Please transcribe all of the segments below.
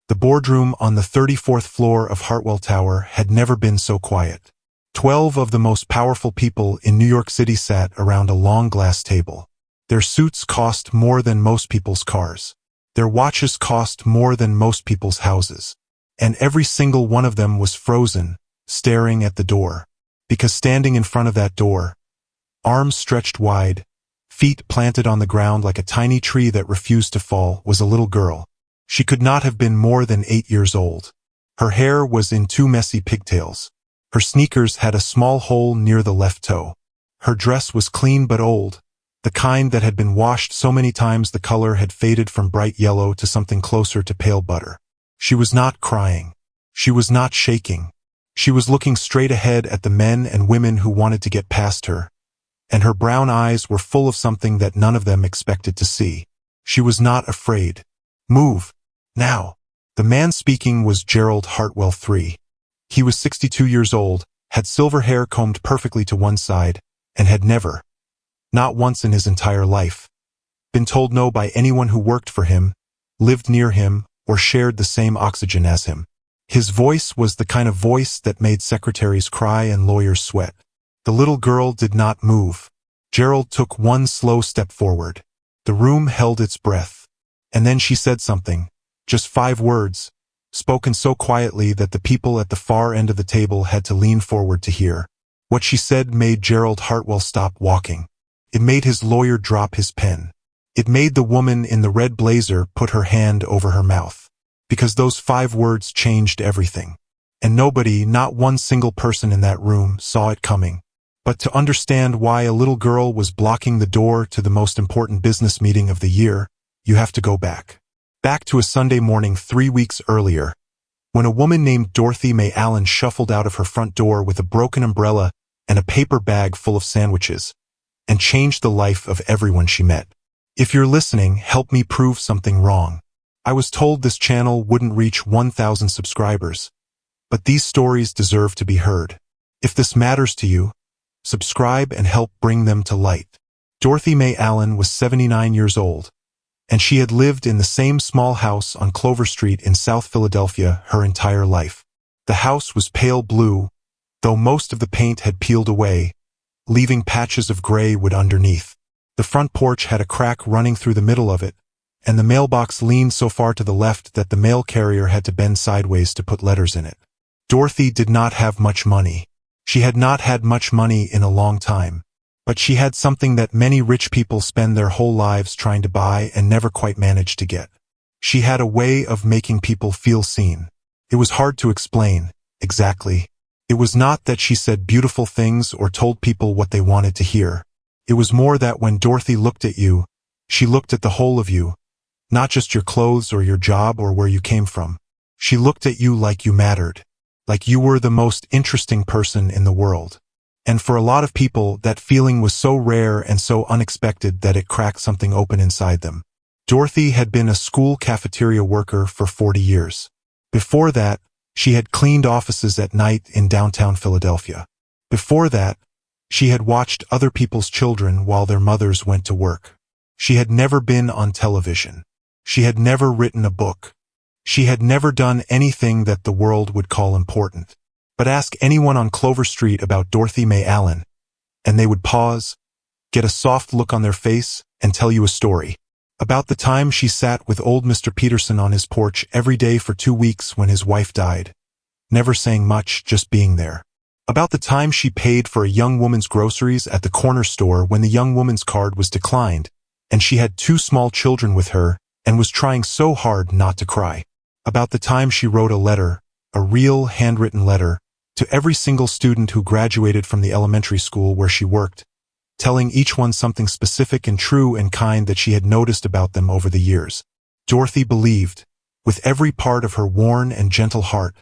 The boardroom on the 34th floor of Hartwell Tower had never been so quiet. 12 of the most powerful people in New York City sat around a long glass table. Their suits cost more than most people's cars. Their watches cost more than most people's houses. And every single one of them was frozen, staring at the door. Because standing in front of that door, arms stretched wide, feet planted on the ground like a tiny tree that refused to fall, was a little girl. She could not have been more than 8 years old. Her hair was in 2 messy pigtails. Her sneakers had a small hole near the left toe. Her dress was clean but old, the kind that had been washed so many times the color had faded from bright yellow to something closer to pale butter. She was not crying. She was not shaking. She was looking straight ahead at the men and women who wanted to get past her, and her brown eyes were full of something that none of them expected to see. She was not afraid. Move. Now. The man speaking was Gerald Hartwell III. He was 62 years old, had silver hair combed perfectly to one side, and had never, not once in his entire life, been told no by anyone who worked for him, lived near him, or shared the same oxygen as him. His voice was the kind of voice that made secretaries cry and lawyers sweat. The little girl did not move. Gerald took one slow step forward. The room held its breath. And then she said something, just 5 words, spoken so quietly that the people at the far end of the table had to lean forward to hear. What she said made Gerald Hartwell stop walking. It made his lawyer drop his pen. It made the woman in the red blazer put her hand over her mouth. Because those 5 words changed everything. And nobody, not one single person in that room, saw it coming. But to understand why a little girl was blocking the door to the most important business meeting of the year, you have to go back. Back to a Sunday morning 3 weeks earlier, when a woman named Dorothy May Allen shuffled out of her front door with a broken umbrella and a paper bag full of sandwiches, and changed the life of everyone she met. If you're listening, help me prove something wrong. I was told this channel wouldn't reach 1,000 subscribers, but these stories deserve to be heard. If this matters to you, subscribe and help bring them to light. Dorothy May Allen was 79 years old, and she had lived in the same small house on Clover Street in South Philadelphia her entire life. The house was pale blue, though most of the paint had peeled away, leaving patches of gray wood underneath. The front porch had a crack running through the middle of it, and the mailbox leaned so far to the left that the mail carrier had to bend sideways to put letters in it. Dorothy did not have much money. She had not had much money in a long time. But she had something that many rich people spend their whole lives trying to buy and never quite manage to get. She had a way of making people feel seen. It was hard to explain, exactly. It was not that she said beautiful things or told people what they wanted to hear. It was more that when Dorothy looked at you, she looked at the whole of you, not just your clothes or your job or where you came from. She looked at you like you mattered, like you were the most interesting person in the world. And for a lot of people, that feeling was so rare and so unexpected that it cracked something open inside them. Dorothy had been a school cafeteria worker for 40 years. Before that, she had cleaned offices at night in downtown Philadelphia. Before that, she had watched other people's children while their mothers went to work. She had never been on television. She had never written a book. She had never done anything that the world would call important. But ask anyone on Clover Street about Dorothy May Allen, and they would pause, get a soft look on their face, and tell you a story. About the time she sat with old Mr. Peterson on his porch every day for 2 weeks when his wife died, never saying much, just being there. About the time she paid for a young woman's groceries at the corner store when the young woman's card was declined, and she had 2 small children with her and was trying so hard not to cry. About the time she wrote a letter, a real handwritten letter, to every single student who graduated from the elementary school where she worked, telling each one something specific and true and kind that she had noticed about them over the years. Dorothy believed, with every part of her worn and gentle heart,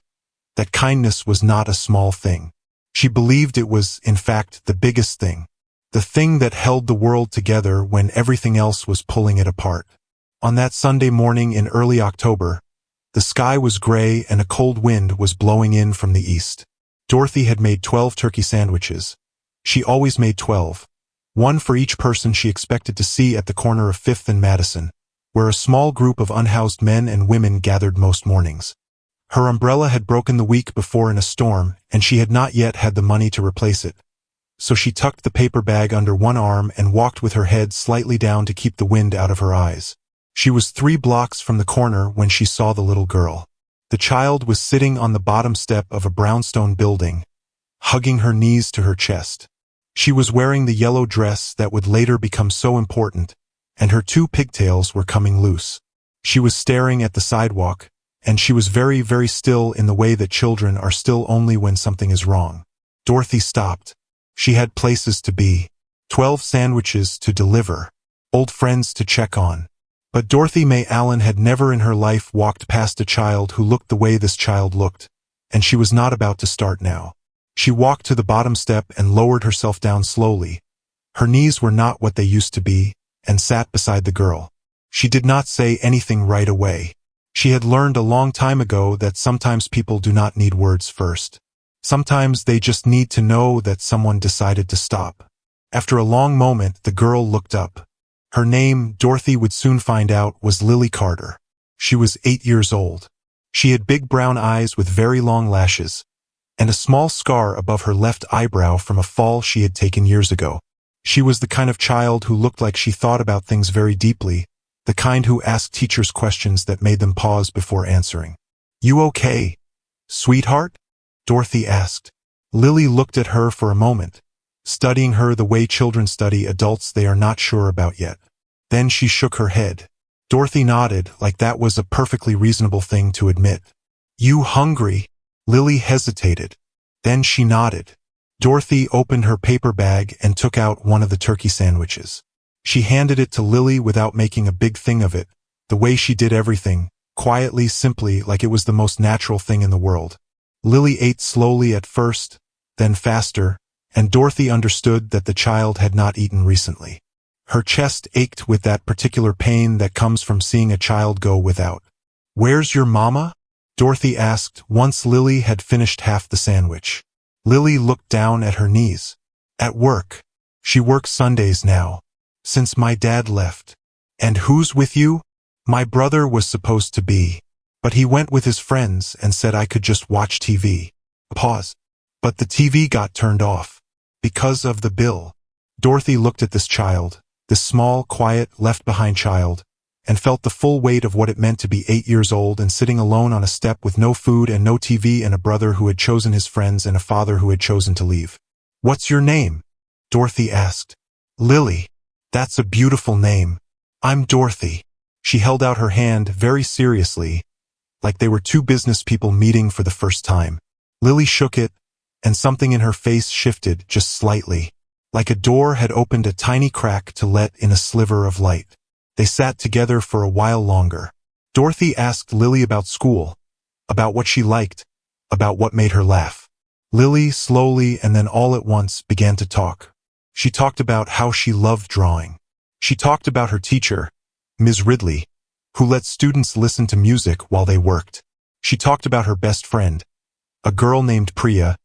that kindness was not a small thing. She believed it was, in fact, the biggest thing, the thing that held the world together when everything else was pulling it apart. On that Sunday morning in early October, the sky was gray and a cold wind was blowing in from the east. Dorothy had made 12 turkey sandwiches. She always made 12. One for each person she expected to see at the corner of 5th and Madison, where a small group of unhoused men and women gathered most mornings. Her umbrella had broken the week before in a storm, and she had not yet had the money to replace it. So she tucked the paper bag under one arm and walked with her head slightly down to keep the wind out of her eyes. She was 3 blocks from the corner when she saw the little girl. The child was sitting on the bottom step of a brownstone building, hugging her knees to her chest. She was wearing the yellow dress that would later become so important, and her 2 pigtails were coming loose. She was staring at the sidewalk, and she was very, very still in the way that children are still only when something is wrong. Dorothy stopped. She had places to be, 12 sandwiches to deliver, old friends to check on. But Dorothy May Allen had never in her life walked past a child who looked the way this child looked, and she was not about to start now. She walked to the bottom step and lowered herself down slowly. Her knees were not what they used to be, and sat beside the girl. She did not say anything right away. She had learned a long time ago that sometimes people do not need words first. Sometimes they just need to know that someone decided to stop. After a long moment, the girl looked up. Her name, Dorothy would soon find out, was Lily Carter. She was 8 years old. She had big brown eyes with very long lashes, and a small scar above her left eyebrow from a fall she had taken years ago. She was the kind of child who looked like she thought about things very deeply, the kind who asked teachers questions that made them pause before answering. "You okay, sweetheart?" Dorothy asked. Lily looked at her for a moment, studying her the way children study adults they are not sure about yet. Then she shook her head. Dorothy nodded, like that was a perfectly reasonable thing to admit. "You hungry?" Lily hesitated. Then she nodded. Dorothy opened her paper bag and took out one of the turkey sandwiches. She handed it to Lily without making a big thing of it, the way she did everything, quietly, simply, like it was the most natural thing in the world. Lily ate slowly at first, then faster, and Dorothy understood that the child had not eaten recently. Her chest ached with that particular pain that comes from seeing a child go without. "Where's your mama?" Dorothy asked once Lily had finished half the sandwich. Lily looked down at her knees. "At work. She works Sundays now, since my dad left." "And who's with you?" "My brother was supposed to be, but he went with his friends and said I could just watch TV." Pause. "But the TV got turned off. Because of the bill." Dorothy looked at this child, this small, quiet, left-behind child, and felt the full weight of what it meant to be 8 years old and sitting alone on a step with no food and no TV and a brother who had chosen his friends and a father who had chosen to leave. "What's your name?" Dorothy asked. "Lily. That's a beautiful name. I'm Dorothy." She held out her hand very seriously, like they were 2 business people meeting for the first time. Lily shook it, and something in her face shifted just slightly, like a door had opened a tiny crack to let in a sliver of light. They sat together for a while longer. Dorothy asked Lily about school, about what she liked, about what made her laugh. Lily, slowly and then all at once, began to talk. She talked about how she loved drawing. She talked about her teacher, Ms. Ridley, who let students listen to music while they worked. She talked about her best friend, a girl named Priya,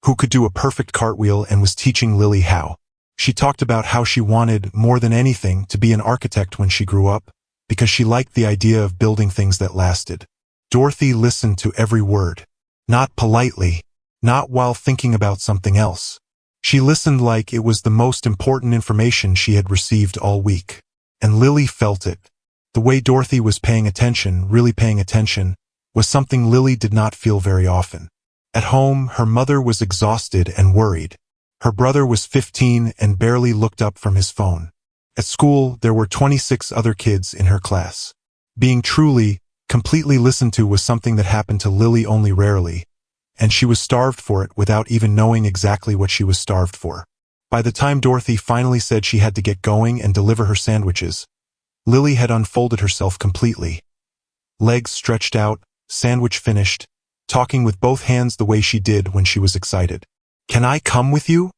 who could do a perfect cartwheel and was teaching Lily how. She talked about how she wanted, more than anything, to be an architect when she grew up, because she liked the idea of building things that lasted. Dorothy listened to every word. Not politely, not while thinking about something else. She listened like it was the most important information she had received all week. And Lily felt it. The way Dorothy was paying attention, really paying attention, was something Lily did not feel very often. At home, her mother was exhausted and worried. Her brother was 15 and barely looked up from his phone. At school, there were 26 other kids in her class. Being truly, completely listened to was something that happened to Lily only rarely, and she was starved for it without even knowing exactly what she was starved for. By the time Dorothy finally said she had to get going and deliver her sandwiches, Lily had unfolded herself completely. Legs stretched out, sandwich finished, talking with both hands the way she did when she was excited. "Can I come with you?"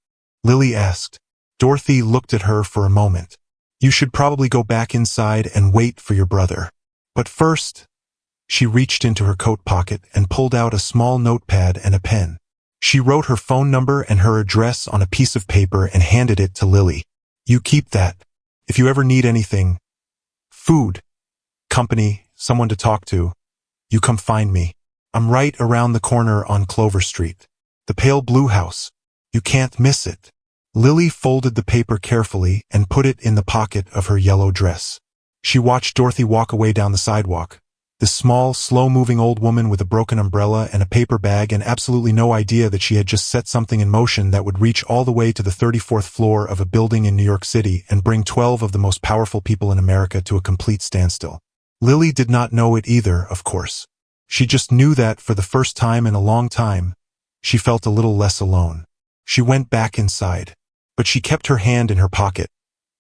Lily asked. Dorothy looked at her for a moment. "You should probably go back inside and wait for your brother. But first," she reached into her coat pocket and pulled out a small notepad and a pen. She wrote her phone number and her address on a piece of paper and handed it to Lily. "You keep that. If you ever need anything, food, company, someone to talk to. You come find me. I'm right around the corner on Clover Street. The pale blue house. You can't miss it. Lily folded the paper carefully and put it in the pocket of her yellow dress. She watched Dorothy walk away down the sidewalk. This small, slow-moving old woman with a broken umbrella and a paper bag and absolutely no idea that she had just set something in motion that would reach all the way to the 34th floor of a building in New York City and bring 12 of the most powerful people in America to a complete standstill. Lily did not know it either, of course. She just knew that, for the first time in a long time, she felt a little less alone. She went back inside, but she kept her hand in her pocket.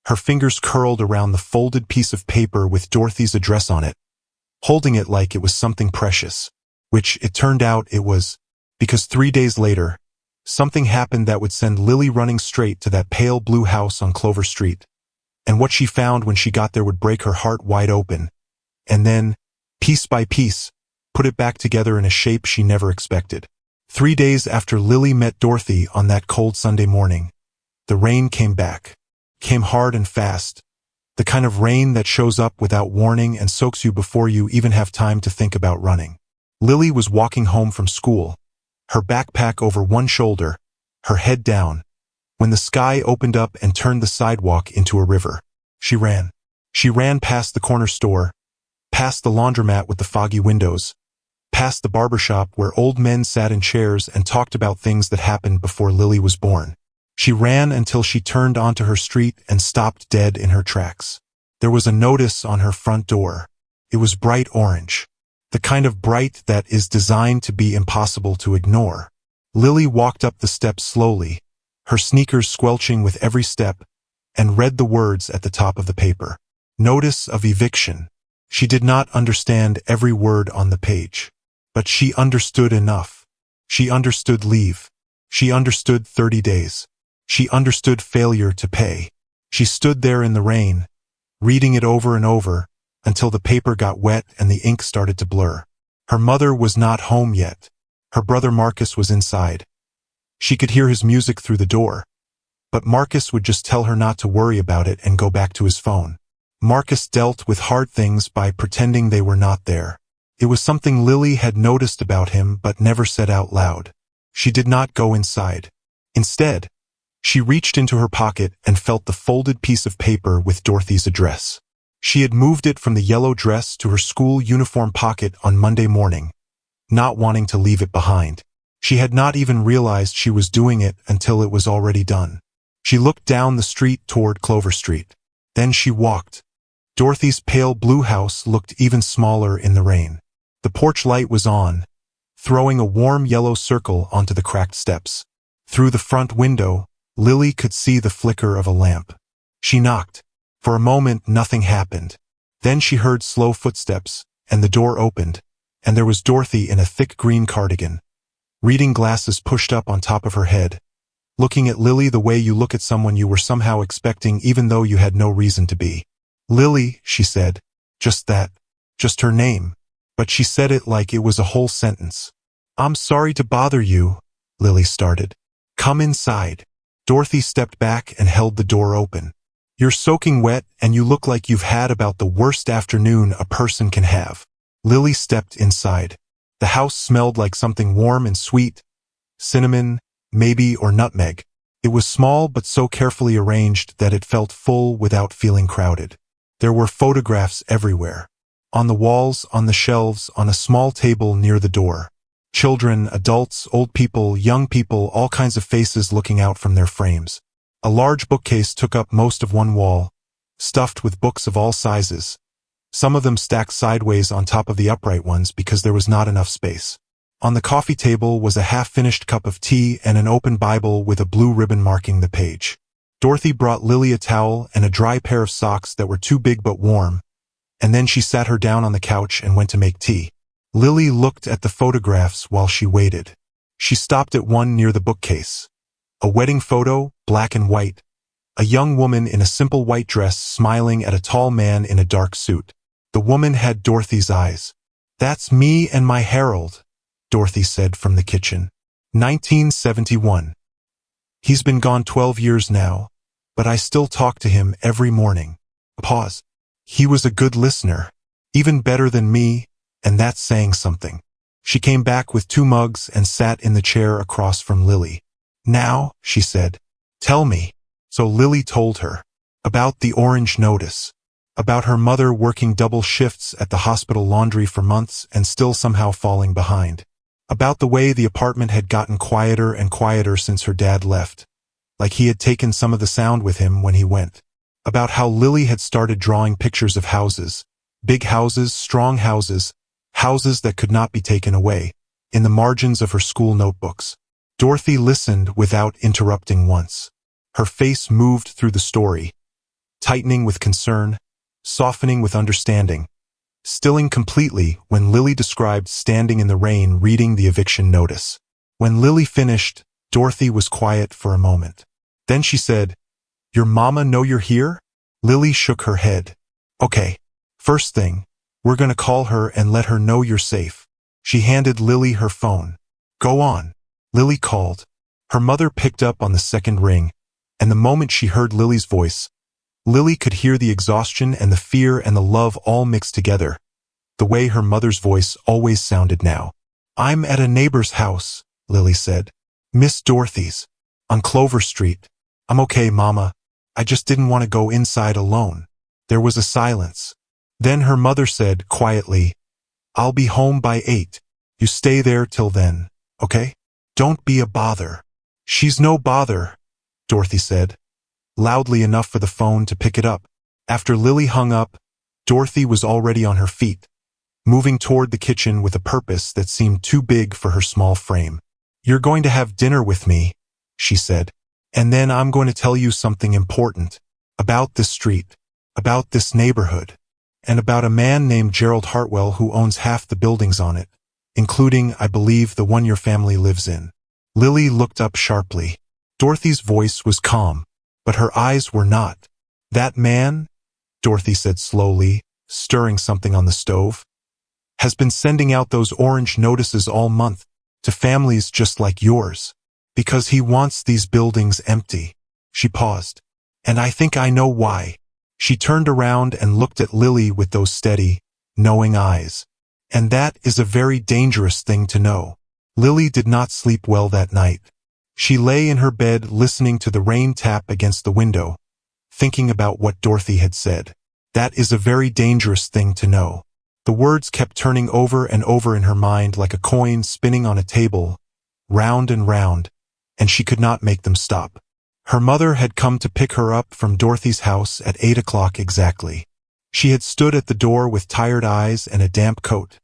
Her fingers curled around the folded piece of paper with Dorothy's address on it, holding it like it was something precious, which it turned out it was, because 3 days later, something happened that would send Lily running straight to that pale blue house on Clover Street. And what she found when she got there would break her heart wide open, and then, piece by piece, put it back together in a shape she never expected. 3 days after Lily met Dorothy on that cold Sunday morning, the rain came back. Came hard and fast. The kind of rain that shows up without warning and soaks you before you even have time to think about running. Lily was walking home from school, her backpack over one shoulder, her head down, when the sky opened up and turned the sidewalk into a river. She ran. She ran past the corner store, past the laundromat with the foggy windows, past the barber shop where old men sat in chairs and talked about things that happened before Lily was born. She ran until she turned onto her street and stopped dead in her tracks. There was a notice on her front door. It was bright orange. The kind of bright that is designed to be impossible to ignore. Lily walked up the steps slowly, her sneakers squelching with every step, and read the words at the top of the paper. Notice of eviction. She did not understand every word on the page, but she understood enough. She understood leave. She understood 30 days. She understood failure to pay. She stood there in the rain, reading it over and over, until the paper got wet and the ink started to blur. Her mother was not home yet. Her brother Marcus was inside. She could hear his music through the door, but Marcus would just tell her not to worry about it and go back to his phone. Marcus dealt with hard things by pretending they were not there. It was something Lily had noticed about him but never said out loud. She did not go inside. Instead, she reached into her pocket and felt the folded piece of paper with Dorothy's address. She had moved it from the yellow dress to her school uniform pocket on Monday morning, not wanting to leave it behind. She had not even realized she was doing it until it was already done. She looked down the street toward Clover Street. Then she walked. Dorothy's pale blue house looked even smaller in the rain. The porch light was on, throwing a warm yellow circle onto the cracked steps. Through the front window, Lily could see the flicker of a lamp. She knocked. For a moment, nothing happened. Then she heard slow footsteps, and the door opened, and there was Dorothy in a thick green cardigan, reading glasses pushed up on top of her head, looking at Lily the way you look at someone you were somehow expecting even though you had no reason to be. Lily, she said. Just that. Just her name. But she said it like it was a whole sentence. I'm sorry to bother you, Lily started. Come inside. Dorothy stepped back and held the door open. You're soaking wet and you look like you've had about the worst afternoon a person can have. Lily stepped inside. The house smelled like something warm and sweet. Cinnamon, maybe, or nutmeg. It was small but so carefully arranged that it felt full without feeling crowded. There were photographs everywhere. On the walls, on the shelves, on a small table near the door. Children, adults, old people, young people, all kinds of faces looking out from their frames. A large bookcase took up most of one wall, stuffed with books of all sizes, some of them stacked sideways on top of the upright ones because there was not enough space. On the coffee table was a half-finished cup of tea and an open Bible with a blue ribbon marking the page. Dorothy brought Lily a towel and a dry pair of socks that were too big but warm, and then she sat her down on the couch and went to make tea. Lily looked at the photographs while she waited. She stopped at one near the bookcase. A wedding photo, black and white. A young woman in a simple white dress smiling at a tall man in a dark suit. The woman had Dorothy's eyes. That's me and my Harold, Dorothy said from the kitchen. 1971. He's been gone 12 years now, but I still talk to him every morning. Pause. He was a good listener. Even better than me, and that's saying something. She came back with 2 mugs and sat in the chair across from Lily. Now, she said, tell me. So Lily told her about the orange notice, about her mother working double shifts at the hospital laundry for months and still somehow falling behind, about the way the apartment had gotten quieter and quieter since her dad left, like he had taken some of the sound with him when he went, about how Lily had started drawing pictures of houses, big houses, strong houses, houses that could not be taken away, in the margins of her school notebooks. Dorothy listened without interrupting once. Her face moved through the story, tightening with concern, softening with understanding, stilling completely when Lily described standing in the rain reading the eviction notice. When Lily finished, Dorothy was quiet for a moment. Then she said, "Your mama know you're here?" Lily shook her head. "Okay. First thing, we're gonna call her and let her know you're safe." She handed Lily her phone. "Go on." Lily called. Her mother picked up on the second ring, and the moment she heard Lily's voice, Lily could hear the exhaustion and the fear and the love all mixed together, the way her mother's voice always sounded now. "I'm at a neighbor's house," Lily said. "Miss Dorothy's, on Clover Street. I'm okay, Mama. I just didn't want to go inside alone." There was a silence. Then her mother said quietly, "I'll be home by 8. You stay there till then, okay? Don't be a bother." "She's no bother," Dorothy said, loudly enough for the phone to pick it up. After Lily hung up, Dorothy was already on her feet, moving toward the kitchen with a purpose that seemed too big for her small frame. "You're going to have dinner with me," she said, "and then I'm going to tell you something important about this street, about this neighborhood, and about a man named Gerald Hartwell who owns half the buildings on it, including, I believe, the one your family lives in." Lily looked up sharply. Dorothy's voice was calm, but her eyes were not. "That man," Dorothy said slowly, stirring something on the stove, "has been sending out those orange notices all month, to families just like yours, because he wants these buildings empty." She paused. "And I think I know why." She turned around and looked at Lily with those steady, knowing eyes. "And that is a very dangerous thing to know." Lily did not sleep well that night. She lay in her bed listening to the rain tap against the window, thinking about what Dorothy had said. "That is a very dangerous thing to know." The words kept turning over and over in her mind like a coin spinning on a table, round and round, and she could not make them stop. Her mother had come to pick her up from Dorothy's house at 8 o'clock exactly. She had stood at the door with tired eyes and a damp coat,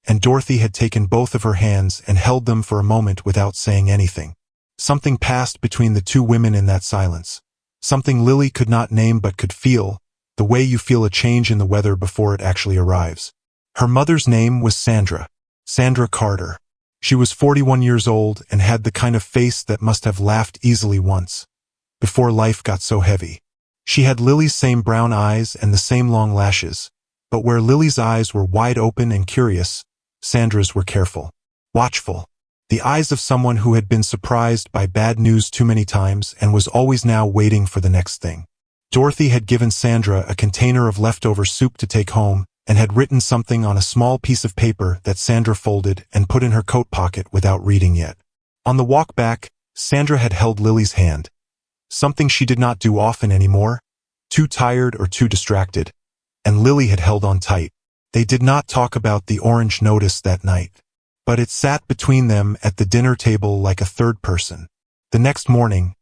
and Dorothy had taken both of her hands and held them for a moment without saying anything. Something passed between the two women in that silence. Something Lily could not name but could feel, the way you feel a change in the weather before it actually arrives. Her mother's name was Sandra Carter. She was 41 years old and had the kind of face that must have laughed easily once, before life got so heavy. She had Lily's same brown eyes and the same long lashes, but where Lily's eyes were wide open and curious, Sandra's were careful, watchful. The eyes of someone who had been surprised by bad news too many times and was always now waiting for the next thing. Dorothy had given Sandra a container of leftover soup to take home and had written something on a small piece of paper that Sandra folded and put in her coat pocket without reading yet. On the walk back, Sandra had held Lily's hand, something she did not do often anymore, too tired or too distracted, and Lily had held on tight. They did not talk about the orange notice that night, but it sat between them at the dinner table like a third person. The next morning,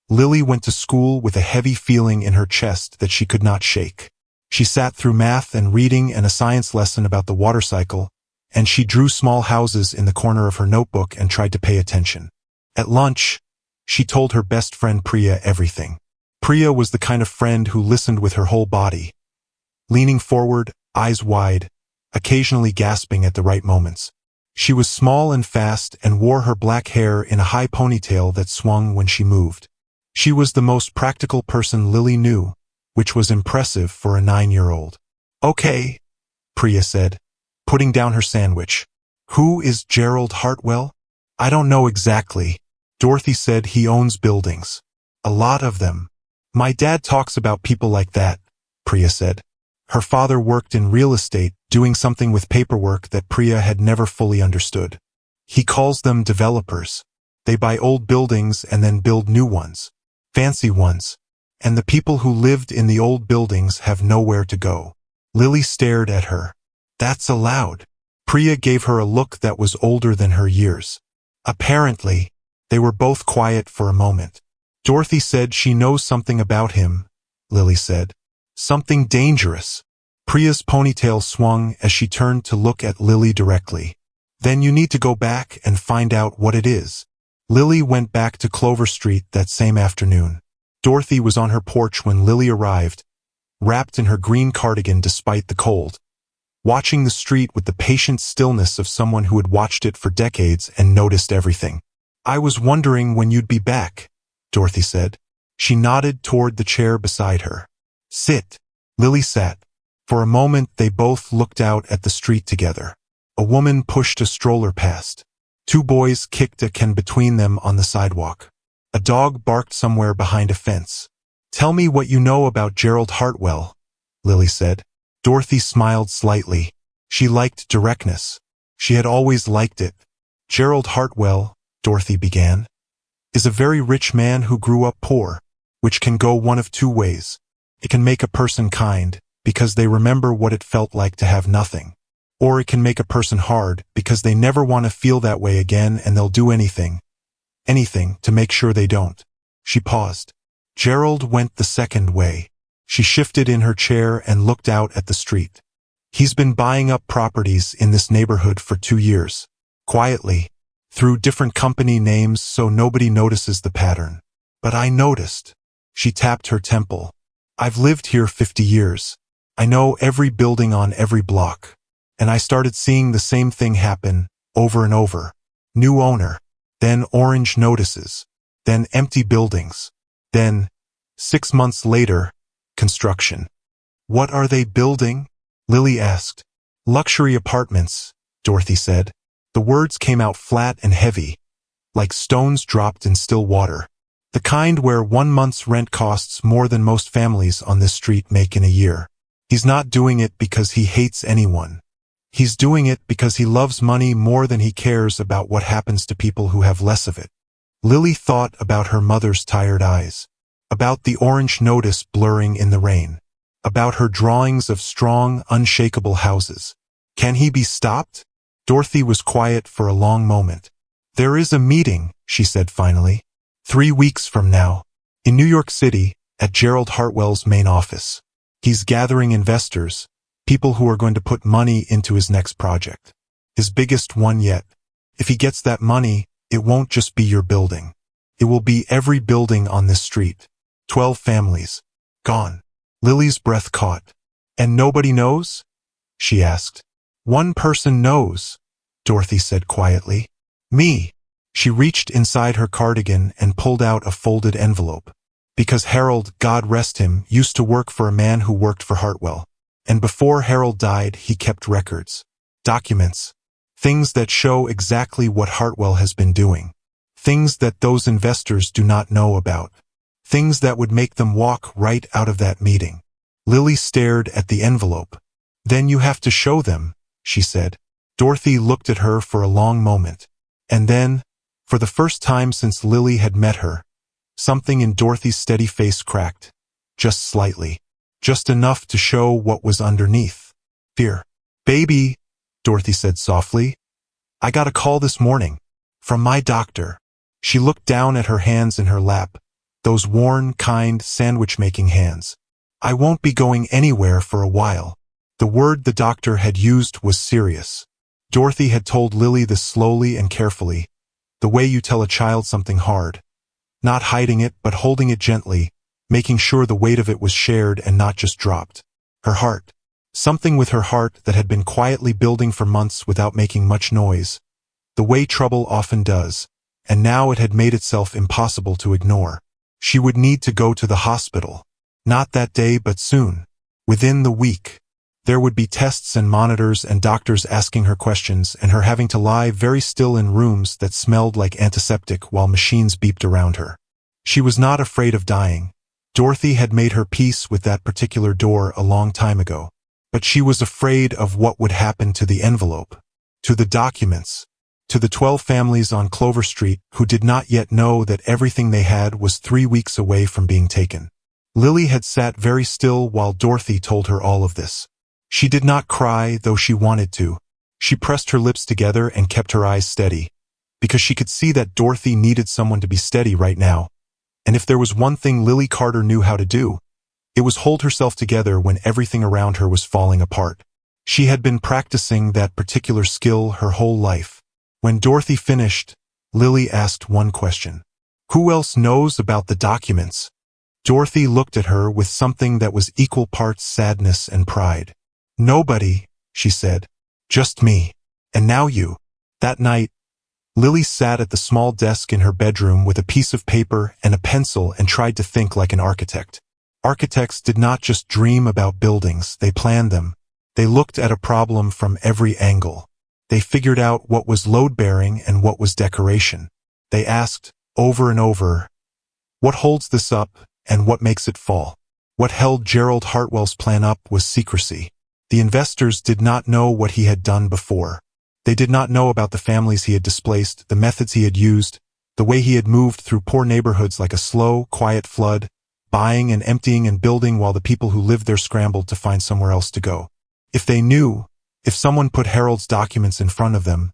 Lily went to school with a heavy feeling in her chest that she could not shake. She sat through math and reading and a science lesson about the water cycle, and she drew small houses in the corner of her notebook and tried to pay attention. At lunch, she told her best friend Priya everything. Priya was the kind of friend who listened with her whole body, leaning forward, eyes wide, occasionally gasping at the right moments. She was small and fast and wore her black hair in a high ponytail that swung when she moved. She was the most practical person Lily knew, which was impressive for a 9-year-old. "Okay," Priya said, putting down her sandwich. "Who is Gerald Hartwell?" "I don't know exactly." Dorothy said. "He owns buildings. A lot of them." "My dad talks about people like that," Priya said. "Her father worked in real estate," doing something with paperwork that Priya had never fully understood. He calls them developers. They buy old buildings and then build new ones. Fancy ones. And the people who lived in the old buildings have nowhere to go. Lily stared at her. That's allowed. Priya gave her a look that was older than her years. Apparently, they were both quiet for a moment. Dorothy said she knows something about him, Lily said. Something dangerous. Priya's ponytail swung as she turned to look at Lily directly. Then you need to go back and find out what it is. Lily went back to Clover Street that same afternoon. Dorothy was on her porch when Lily arrived, wrapped in her green cardigan despite the cold, watching the street with the patient stillness of someone who had watched it for decades and noticed everything. I was wondering when you'd be back, Dorothy said. She nodded toward the chair beside her. Sit. Lily sat. For a moment they both looked out at the street together. A woman pushed a stroller past. Two boys kicked a can between them on the sidewalk. A dog barked somewhere behind a fence. Tell me what you know about Gerald Hartwell, Lily said. Dorothy smiled slightly. She liked directness. She had always liked it. Gerald Hartwell, Dorothy began, is a very rich man who grew up poor, which can go one of two ways. It can make a person kind, because they remember what it felt like to have nothing. Or it can make a person hard, because they never want to feel that way again and they'll do anything to make sure they don't. She paused. Gerald went the second way. She shifted in her chair and looked out at the street. He's been buying up properties in this neighborhood for 2 years. Quietly. Through different company names so nobody notices the pattern. But I noticed. She tapped her temple. I've lived here 50 years. I know every building on every block. And I started seeing the same thing happen, over and over. New owner. Then orange notices. Then empty buildings. Then, 6 months later, construction. What are they building? Lily asked. Luxury apartments, Dorothy said. The words came out flat and heavy, like stones dropped in still water. The kind where 1 month's rent costs more than most families on this street make in a year. He's not doing it because he hates anyone. He's doing it because he loves money more than he cares about what happens to people who have less of it. Lily thought about her mother's tired eyes, about the orange notice blurring in the rain, about her drawings of strong, unshakable houses. Can he be stopped? Dorothy was quiet for a long moment. There is a meeting, she said finally. 3 weeks from now. In New York City, at Gerald Hartwell's main office. He's gathering investors, people who are going to put money into his next project. His biggest one yet. If he gets that money, it won't just be your building. It will be every building on this street. 12 families. Gone. Lily's breath caught. And nobody knows? She asked. One person knows, Dorothy said quietly. Me. She reached inside her cardigan and pulled out a folded envelope. Because Harold, God rest him, used to work for a man who worked for Hartwell. And before Harold died, he kept records. Documents. Things that show exactly what Hartwell has been doing. Things that those investors do not know about. Things that would make them walk right out of that meeting. Lily stared at the envelope. Then you have to show them, she said. Dorothy looked at her for a long moment. And then, for the first time since Lily had met her, something in Dorothy's steady face cracked. Just slightly. Just enough to show what was underneath. Fear. Baby, Dorothy said softly. I got a call this morning. From my doctor. She looked down at her hands in her lap. Those worn, kind, sandwich-making hands. I won't be going anywhere for a while. The word the doctor had used was serious. Dorothy had told Lily this slowly and carefully, the way you tell a child something hard. Not hiding it, but holding it gently, making sure the weight of it was shared and not just dropped. Her heart. Something with her heart that had been quietly building for months without making much noise. The way trouble often does. And now it had made itself impossible to ignore. She would need to go to the hospital. Not that day, but soon. Within the week. There would be tests and monitors and doctors asking her questions and her having to lie very still in rooms that smelled like antiseptic while machines beeped around her. She was not afraid of dying. Dorothy had made her peace with that particular door a long time ago. But she was afraid of what would happen to the envelope, to the documents, to the 12 families on Clover Street who did not yet know that everything they had was 3 weeks away from being taken. Lily had sat very still while Dorothy told her all of this. She did not cry, though she wanted to. She pressed her lips together and kept her eyes steady, because she could see that Dorothy needed someone to be steady right now. And if there was one thing Lily Carter knew how to do, it was hold herself together when everything around her was falling apart. She had been practicing that particular skill her whole life. When Dorothy finished, Lily asked one question. Who else knows about the documents? Dorothy looked at her with something that was equal parts sadness and pride. Nobody, she said. Just me. And now you. That night, Lily sat at the small desk in her bedroom with a piece of paper and a pencil and tried to think like an architect. Architects did not just dream about buildings, they planned them. They looked at a problem from every angle. They figured out what was load-bearing and what was decoration. They asked, over and over, what holds this up and what makes it fall? What held Gerald Hartwell's plan up was secrecy. The investors did not know what he had done before. They did not know about the families he had displaced, the methods he had used, the way he had moved through poor neighborhoods like a slow, quiet flood, buying and emptying and building while the people who lived there scrambled to find somewhere else to go. If they knew, if someone put Harold's documents in front of them,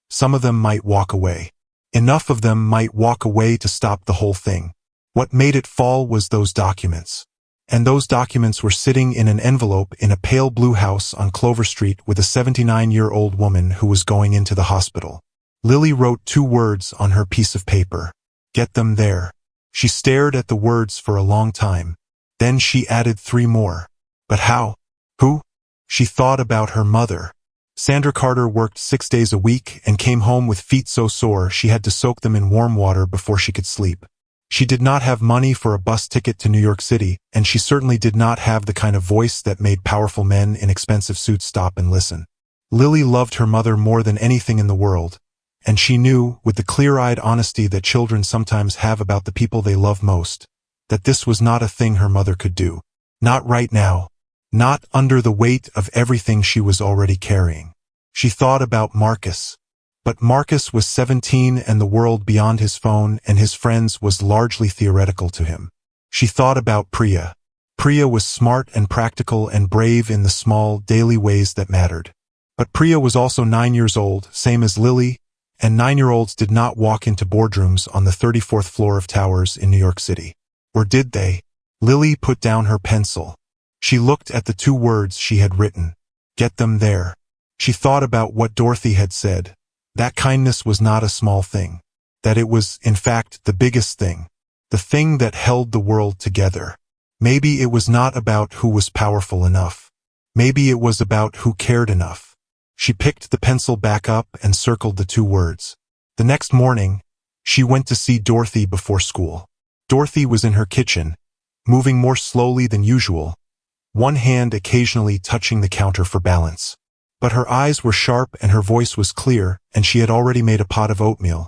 some of them might walk away. Enough of them might walk away to stop the whole thing. What made it fall was those documents. And those documents were sitting in an envelope in a pale blue house on Clover Street with a 79-year-old woman who was going into the hospital. Lily wrote 2 words on her piece of paper. Get them there. She stared at the words for a long time. Then she added 3 more. But how? Who? She thought about her mother. Sandra Carter worked 6 days a week and came home with feet so sore she had to soak them in warm water before she could sleep. She did not have money for a bus ticket to New York City, and she certainly did not have the kind of voice that made powerful men in expensive suits stop and listen. Lily loved her mother more than anything in the world, and she knew, with the clear-eyed honesty that children sometimes have about the people they love most, that this was not a thing her mother could do. Not right now. Not under the weight of everything she was already carrying. She thought about Marcus. But Marcus was 17 and the world beyond his phone and his friends was largely theoretical to him. She thought about Priya. Priya was smart and practical and brave in the small, daily ways that mattered. But Priya was also 9 years old, same as Lily, and 9-year-olds did not walk into boardrooms on the 34th floor of towers in New York City. Or did they? Lily put down her pencil. She looked at the 2 words she had written. Get them there. She thought about what Dorothy had said. That kindness was not a small thing. That it was, in fact, the biggest thing. The thing that held the world together. Maybe it was not about who was powerful enough. Maybe it was about who cared enough. She picked the pencil back up and circled the 2 words. The next morning, she went to see Dorothy before school. Dorothy was in her kitchen, moving more slowly than usual, one hand occasionally touching the counter for balance. But her eyes were sharp and her voice was clear, and she had already made a pot of oatmeal.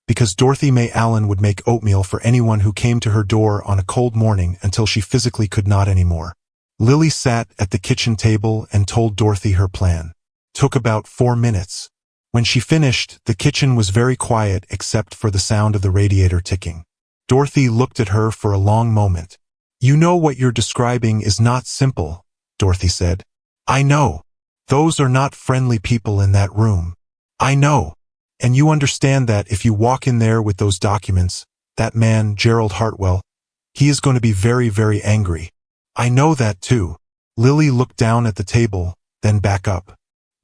Because Dorothy May Allen would make oatmeal for anyone who came to her door on a cold morning until she physically could not anymore. Lily sat at the kitchen table and told Dorothy her plan. Took about 4 minutes. When she finished, the kitchen was very quiet except for the sound of the radiator ticking. Dorothy looked at her for a long moment. You know what you're describing is not simple, Dorothy said. I know. Those are not friendly people in that room. I know. And you understand that if you walk in there with those documents, that man, Gerald Hartwell, he is going to be very, very angry. I know that too. Lily looked down at the table, then back up.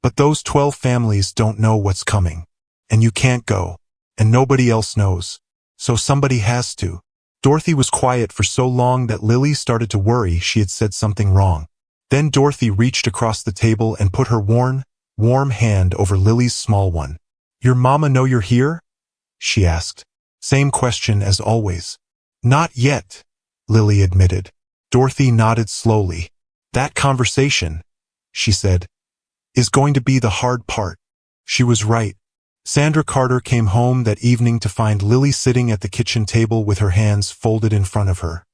But those 12 families don't know what's coming. And you can't go. And nobody else knows. So somebody has to. Dorothy was quiet for so long that Lily started to worry she had said something wrong. Then Dorothy reached across the table and put her warm hand over Lily's small one. Your mama know you're here? She asked. Same question as always. Not yet, Lily admitted. Dorothy nodded slowly. That conversation, she said, is going to be the hard part. She was right. Sandra Carter came home that evening to find Lily sitting at the kitchen table with her hands folded in front of her,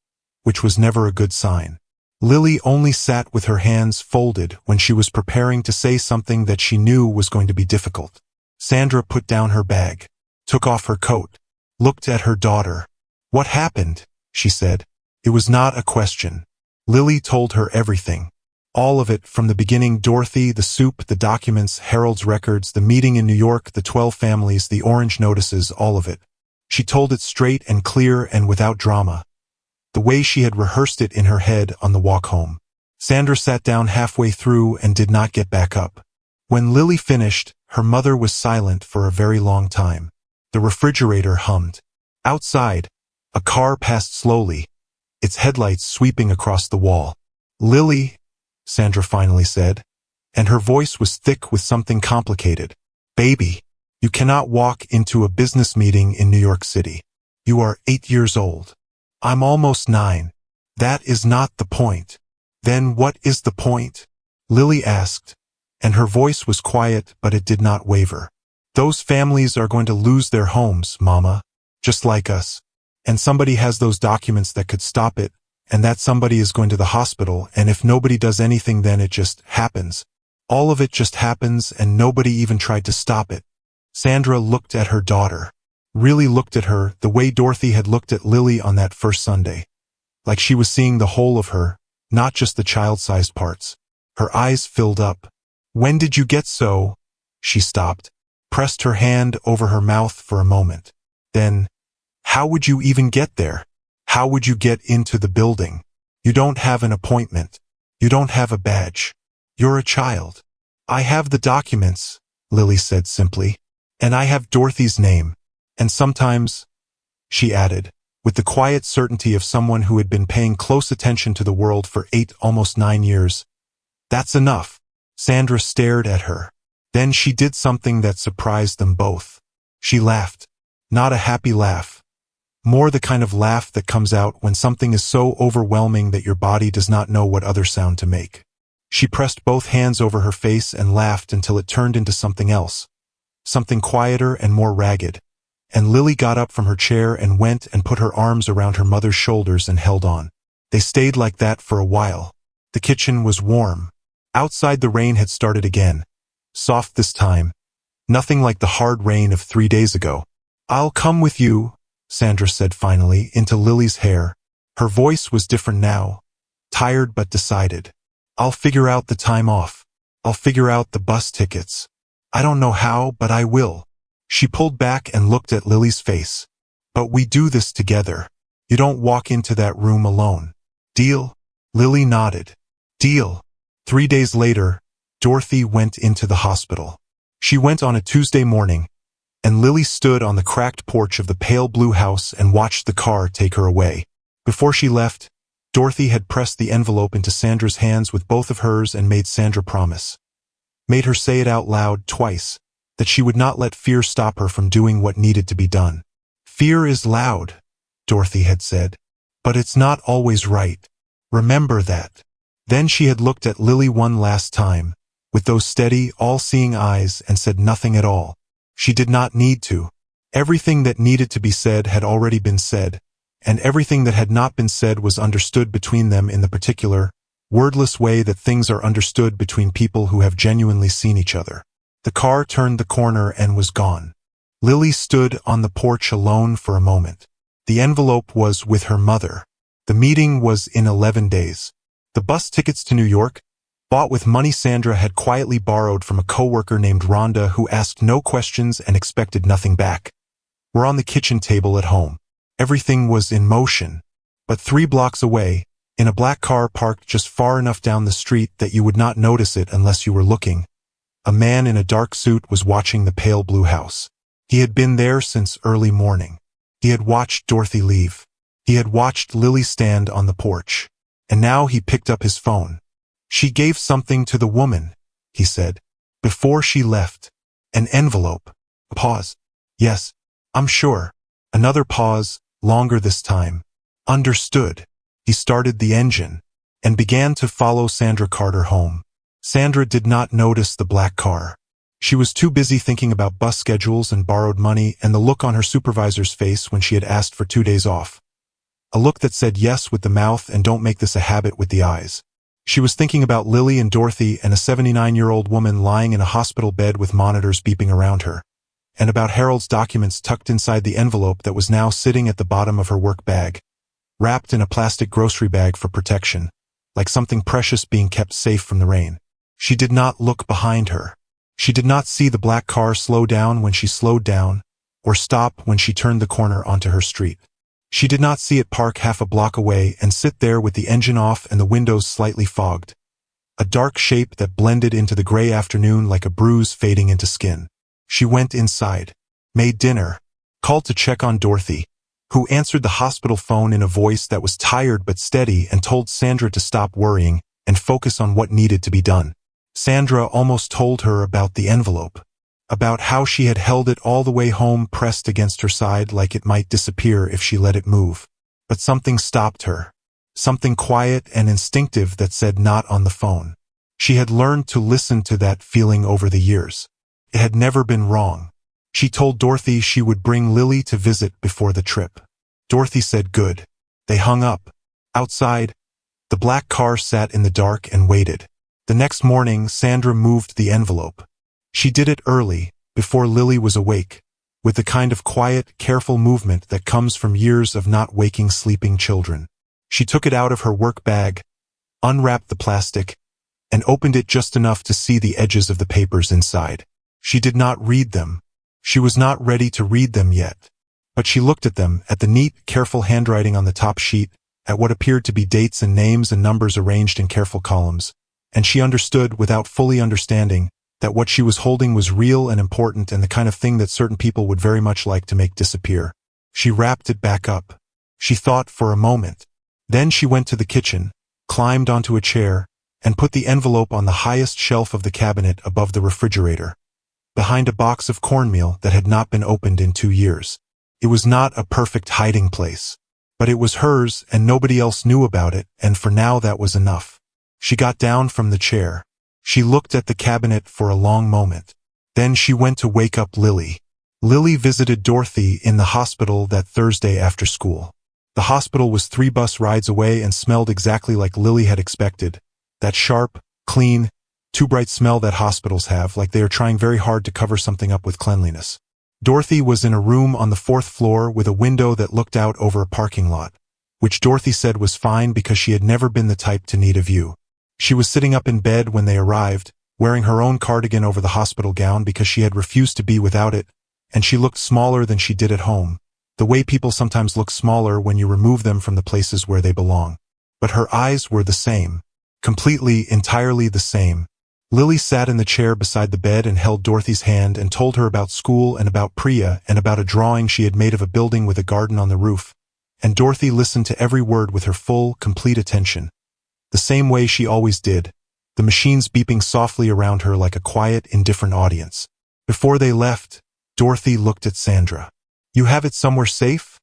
which was never a good sign. Lily only sat with her hands folded when she was preparing to say something that she knew was going to be difficult. Sandra put down her bag, took off her coat, looked at her daughter. "What happened?" she said. It was not a question. Lily told her everything. All of it, from the beginning: Dorothy, the soup, the documents, Harold's records, the meeting in New York, the 12 families, the orange notices, all of it. She told it straight and clear and without drama, the way she had rehearsed it in her head on the walk home. Sandra sat down halfway through and did not get back up. When Lily finished, her mother was silent for a very long time. The refrigerator hummed. Outside, a car passed slowly, its headlights sweeping across the wall. "Lily," Sandra finally said, and her voice was thick with something complicated. "Baby, you cannot walk into a business meeting in New York City. You are 8 years old. I'm almost 9. That is not the point." "Then what is the point?" Lily asked, and her voice was quiet, but it did not waver. "Those families are going to lose their homes, Mama, just like us. And somebody has those documents that could stop it, and that somebody is going to the hospital, and if nobody does anything, then it just happens. All of it just happens, and nobody even tried to stop it." Sandra looked at her daughter. Really looked at her the way Dorothy had looked at Lily on that first Sunday. Like she was seeing the whole of her, not just the child-sized parts. Her eyes filled up. "When did you get so?" She stopped, pressed her hand over her mouth for a moment. Then, "How would you even get there? How would you get into the building? You don't have an appointment. You don't have a badge. You're a child." "I have the documents," Lily said simply. "And I have Dorothy's name. And sometimes," she added, with the quiet certainty of someone who had been paying close attention to the world for 8, almost 9 years, "That's enough." Sandra stared at her. Then she did something that surprised them both. She laughed. Not a happy laugh. More the kind of laugh that comes out when something is so overwhelming that your body does not know what other sound to make. She pressed both hands over her face and laughed until it turned into something else. Something quieter and more ragged. And Lily got up from her chair and went and put her arms around her mother's shoulders and held on. They stayed like that for a while. The kitchen was warm. Outside the rain had started again. Soft this time. Nothing like the hard rain of 3 days ago. "I'll come with you," Sandra said finally, into Lily's hair. Her voice was different now. Tired but decided. "I'll figure out the time off. I'll figure out the bus tickets. I don't know how, but I will." She pulled back and looked at Lily's face. "But we do this together. You don't walk into that room alone. Deal?" Lily nodded. "Deal." 3 days later, Dorothy went into the hospital. She went on a Tuesday morning, and Lily stood on the cracked porch of the pale blue house and watched the car take her away. Before she left, Dorothy had pressed the envelope into Sandra's hands with both of hers and made Sandra promise. Made her say it out loud twice, that she would not let fear stop her from doing what needed to be done. "Fear is loud," Dorothy had said, "but it's not always right. Remember that." Then she had looked at Lily one last time, with those steady, all-seeing eyes, and said nothing at all. She did not need to. Everything that needed to be said had already been said, and everything that had not been said was understood between them in the particular, wordless way that things are understood between people who have genuinely seen each other. The car turned the corner and was gone. Lily stood on the porch alone for a moment. The envelope was with her mother. The meeting was in 11 days. The bus tickets to New York, bought with money Sandra had quietly borrowed from a coworker named Rhonda who asked no questions and expected nothing back, were on the kitchen table at home. Everything was in motion. But 3 blocks away, in a black car parked just far enough down the street that you would not notice it unless you were looking, a man in a dark suit was watching the pale blue house. He had been there since early morning. He had watched Dorothy leave. He had watched Lily stand on the porch. And now he picked up his phone. "She gave something to the woman," he said, "before she left. An envelope." A pause. "Yes, I'm sure." Another pause, longer this time. "Understood." He started the engine and began to follow Sandra Carter home. Sandra did not notice the black car. She was too busy thinking about bus schedules and borrowed money and the look on her supervisor's face when she had asked for 2 days off. a look that said yes with the mouth and don't make this a habit with the eyes. She was thinking about Lily and Dorothy and a 79-year-old woman lying in a hospital bed with monitors beeping around her, and about Harold's documents tucked inside the envelope that was now sitting at the bottom of her work bag, wrapped in a plastic grocery bag for protection, like something precious being kept safe from the rain. She did not look behind her. She did not see the black car slow down when she slowed down, or stop when she turned the corner onto her street. She did not see it park half a block away and sit there with the engine off and the windows slightly fogged, a dark shape that blended into the gray afternoon like a bruise fading into skin. She went inside, made dinner, called to check on Dorothy, who answered the hospital phone in a voice that was tired but steady, and told Sandra to stop worrying and focus on what needed to be done. Sandra almost told her about the envelope, about how she had held it all the way home pressed against her side like it might disappear if she let it move. But something stopped her, something quiet and instinctive that said not on the phone. She had learned to listen to that feeling over the years. It had never been wrong. She told Dorothy she would bring Lily to visit before the trip. Dorothy said good. They hung up. Outside, the black car sat in the dark and waited. The next morning, Sandra moved the envelope. She did it early, before Lily was awake, with the kind of quiet, careful movement that comes from years of not waking sleeping children. She took it out of her work bag, unwrapped the plastic, and opened it just enough to see the edges of the papers inside. She did not read them. She was not ready to read them yet. But she looked at them, at the neat, careful handwriting on the top sheet, at what appeared to be dates and names and numbers arranged in careful columns, and she understood, without fully understanding, that what she was holding was real and important and the kind of thing that certain people would very much like to make disappear. She wrapped it back up. She thought for a moment. Then she went to the kitchen, climbed onto a chair, and put the envelope on the highest shelf of the cabinet above the refrigerator, behind a box of cornmeal that had not been opened in 2 years. It was not a perfect hiding place, but it was hers and nobody else knew about it, and for now that was enough. She got down from the chair. She looked at the cabinet for a long moment. Then she went to wake up Lily. Lily visited Dorothy in the hospital that Thursday after school. The hospital was 3 bus rides away and smelled exactly like Lily had expected. That sharp, clean, too bright smell that hospitals have, like they are trying very hard to cover something up with cleanliness. Dorothy was in a room on the 4th floor with a window that looked out over a parking lot, which Dorothy said was fine because she had never been the type to need a view. She was sitting up in bed when they arrived, wearing her own cardigan over the hospital gown because she had refused to be without it, and she looked smaller than she did at home, the way people sometimes look smaller when you remove them from the places where they belong. But her eyes were the same, completely, entirely the same. Lily sat in the chair beside the bed and held Dorothy's hand and told her about school and about Priya and about a drawing she had made of a building with a garden on the roof, and Dorothy listened to every word with her full, complete attention. The same way she always did, the machines beeping softly around her like a quiet, indifferent audience. Before they left, Dorothy looked at Sandra. "You have it somewhere safe?"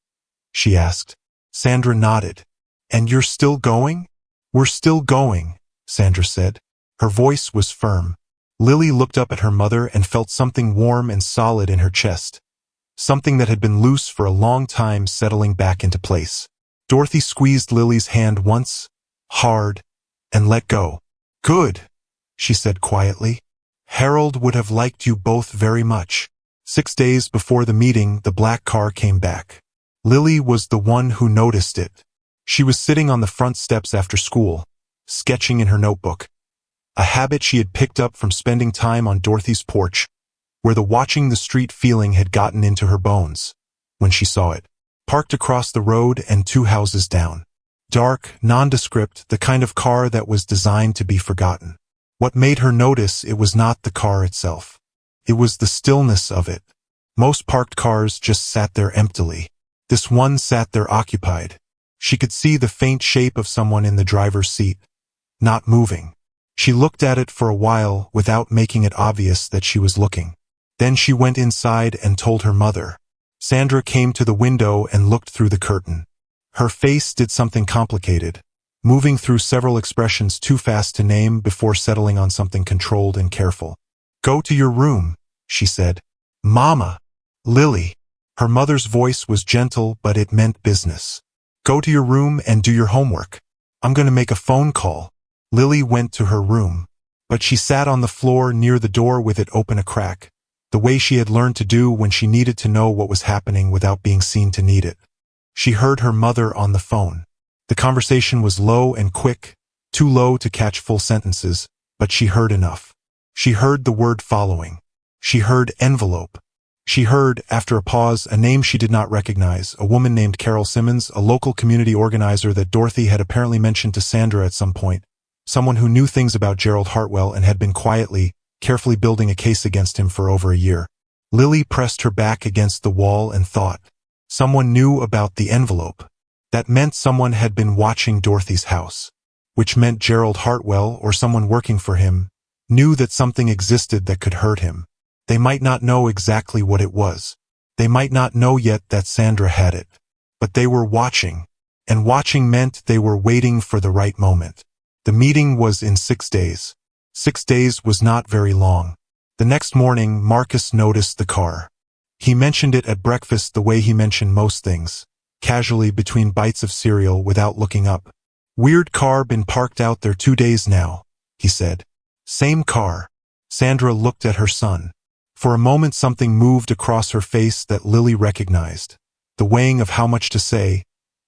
she asked. Sandra nodded. "And you're still going?" "We're still going," Sandra said. Her voice was firm. Lily looked up at her mother and felt something warm and solid in her chest, something that had been loose for a long time settling back into place. Dorothy squeezed Lily's hand once, hard, and let go. "Good," she said quietly. "Harold would have liked you both very much." 6 days before the meeting, the black car came back. Lily was the one who noticed it. She was sitting on the front steps after school, sketching in her notebook, a habit she had picked up from spending time on Dorothy's porch, where the watching the street feeling had gotten into her bones, when she saw it, parked across the road and 2 houses down. Dark, nondescript, the kind of car that was designed to be forgotten. What made her notice it was not the car itself. It was the stillness of it. Most parked cars just sat there emptily. This one sat there occupied. She could see the faint shape of someone in the driver's seat, not moving. She looked at it for a while without making it obvious that she was looking. Then she went inside and told her mother. Sandra came to the window and looked through the curtain. Her face did something complicated, moving through several expressions too fast to name before settling on something controlled and careful. "Go to your room," she said. "Mama." "Lily." Her mother's voice was gentle, but it meant business. Go to your room and do your homework. I'm going to make a phone call. Lily went to her room, but she sat on the floor near the door with it open a crack, the way she had learned to do when she needed to know what was happening without being seen to need it. She heard her mother on the phone. The conversation was low and quick, too low to catch full sentences, but she heard enough. She heard the word following. She heard envelope. She heard, after a pause, a name she did not recognize, a woman named Carol Simmons, a local community organizer that Dorothy had apparently mentioned to Sandra at some point, someone who knew things about Gerald Hartwell and had been quietly, carefully building a case against him for over a year. Lily pressed her back against the wall and thought. Someone knew about the envelope. That meant someone had been watching Dorothy's house, which meant Gerald Hartwell, or someone working for him, knew that something existed that could hurt him. They might not know exactly what it was. They might not know yet that Sandra had it. But they were watching, and watching meant they were waiting for the right moment. The meeting was in 6 days. 6 days was not very long. The next morning, Marcus noticed the car. He mentioned it at breakfast the way he mentioned most things, casually between bites of cereal without looking up. Weird car been parked out there 2 days now, he said. Same car. Sandra looked at her son. For a moment something moved across her face that Lily recognized. The weighing of how much to say,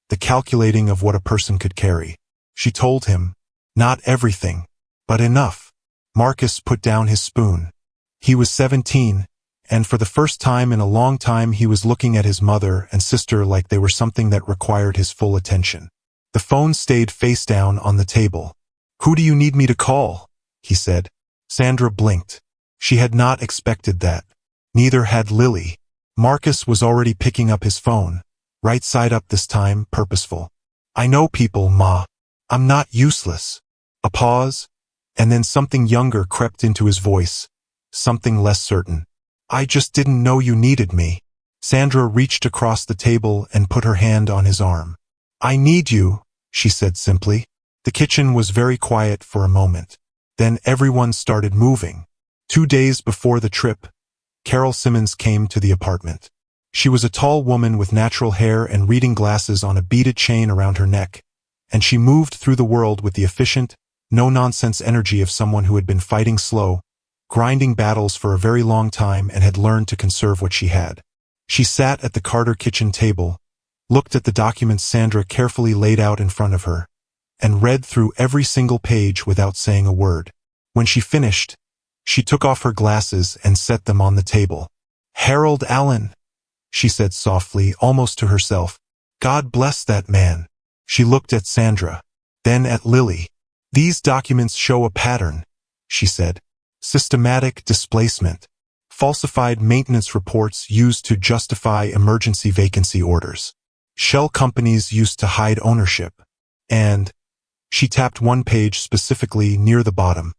the calculating of what a person could carry. She told him, not everything, but enough. Marcus put down his spoon. He was 17, and for the first time in a long time he was looking at his mother and sister like they were something that required his full attention. The phone stayed face down on the table. Who do you need me to call? He said. Sandra blinked. She had not expected that. Neither had Lily. Marcus was already picking up his phone, right side up this time, purposeful. I know people, Ma. I'm not useless. A pause, and then something younger crept into his voice, something less certain. I just didn't know you needed me. Sandra reached across the table and put her hand on his arm. I need you, she said simply. The kitchen was very quiet for a moment. Then everyone started moving. 2 days before the trip, Carol Simmons came to the apartment. She was a tall woman with natural hair and reading glasses on a beaded chain around her neck, and she moved through the world with the efficient, no-nonsense energy of someone who had been fighting slow, grinding battles for a very long time and had learned to conserve what she had. She sat at the Carter kitchen table, looked at the documents Sandra carefully laid out in front of her, and read through every single page without saying a word. When she finished, she took off her glasses and set them on the table. Harold Allen, she said softly, almost to herself. God bless that man. She looked at Sandra, then at Lily. These documents show a pattern, she said. Systematic displacement. Falsified maintenance reports used to justify emergency vacancy orders. Shell companies used to hide ownership. And, she tapped one page specifically near the bottom.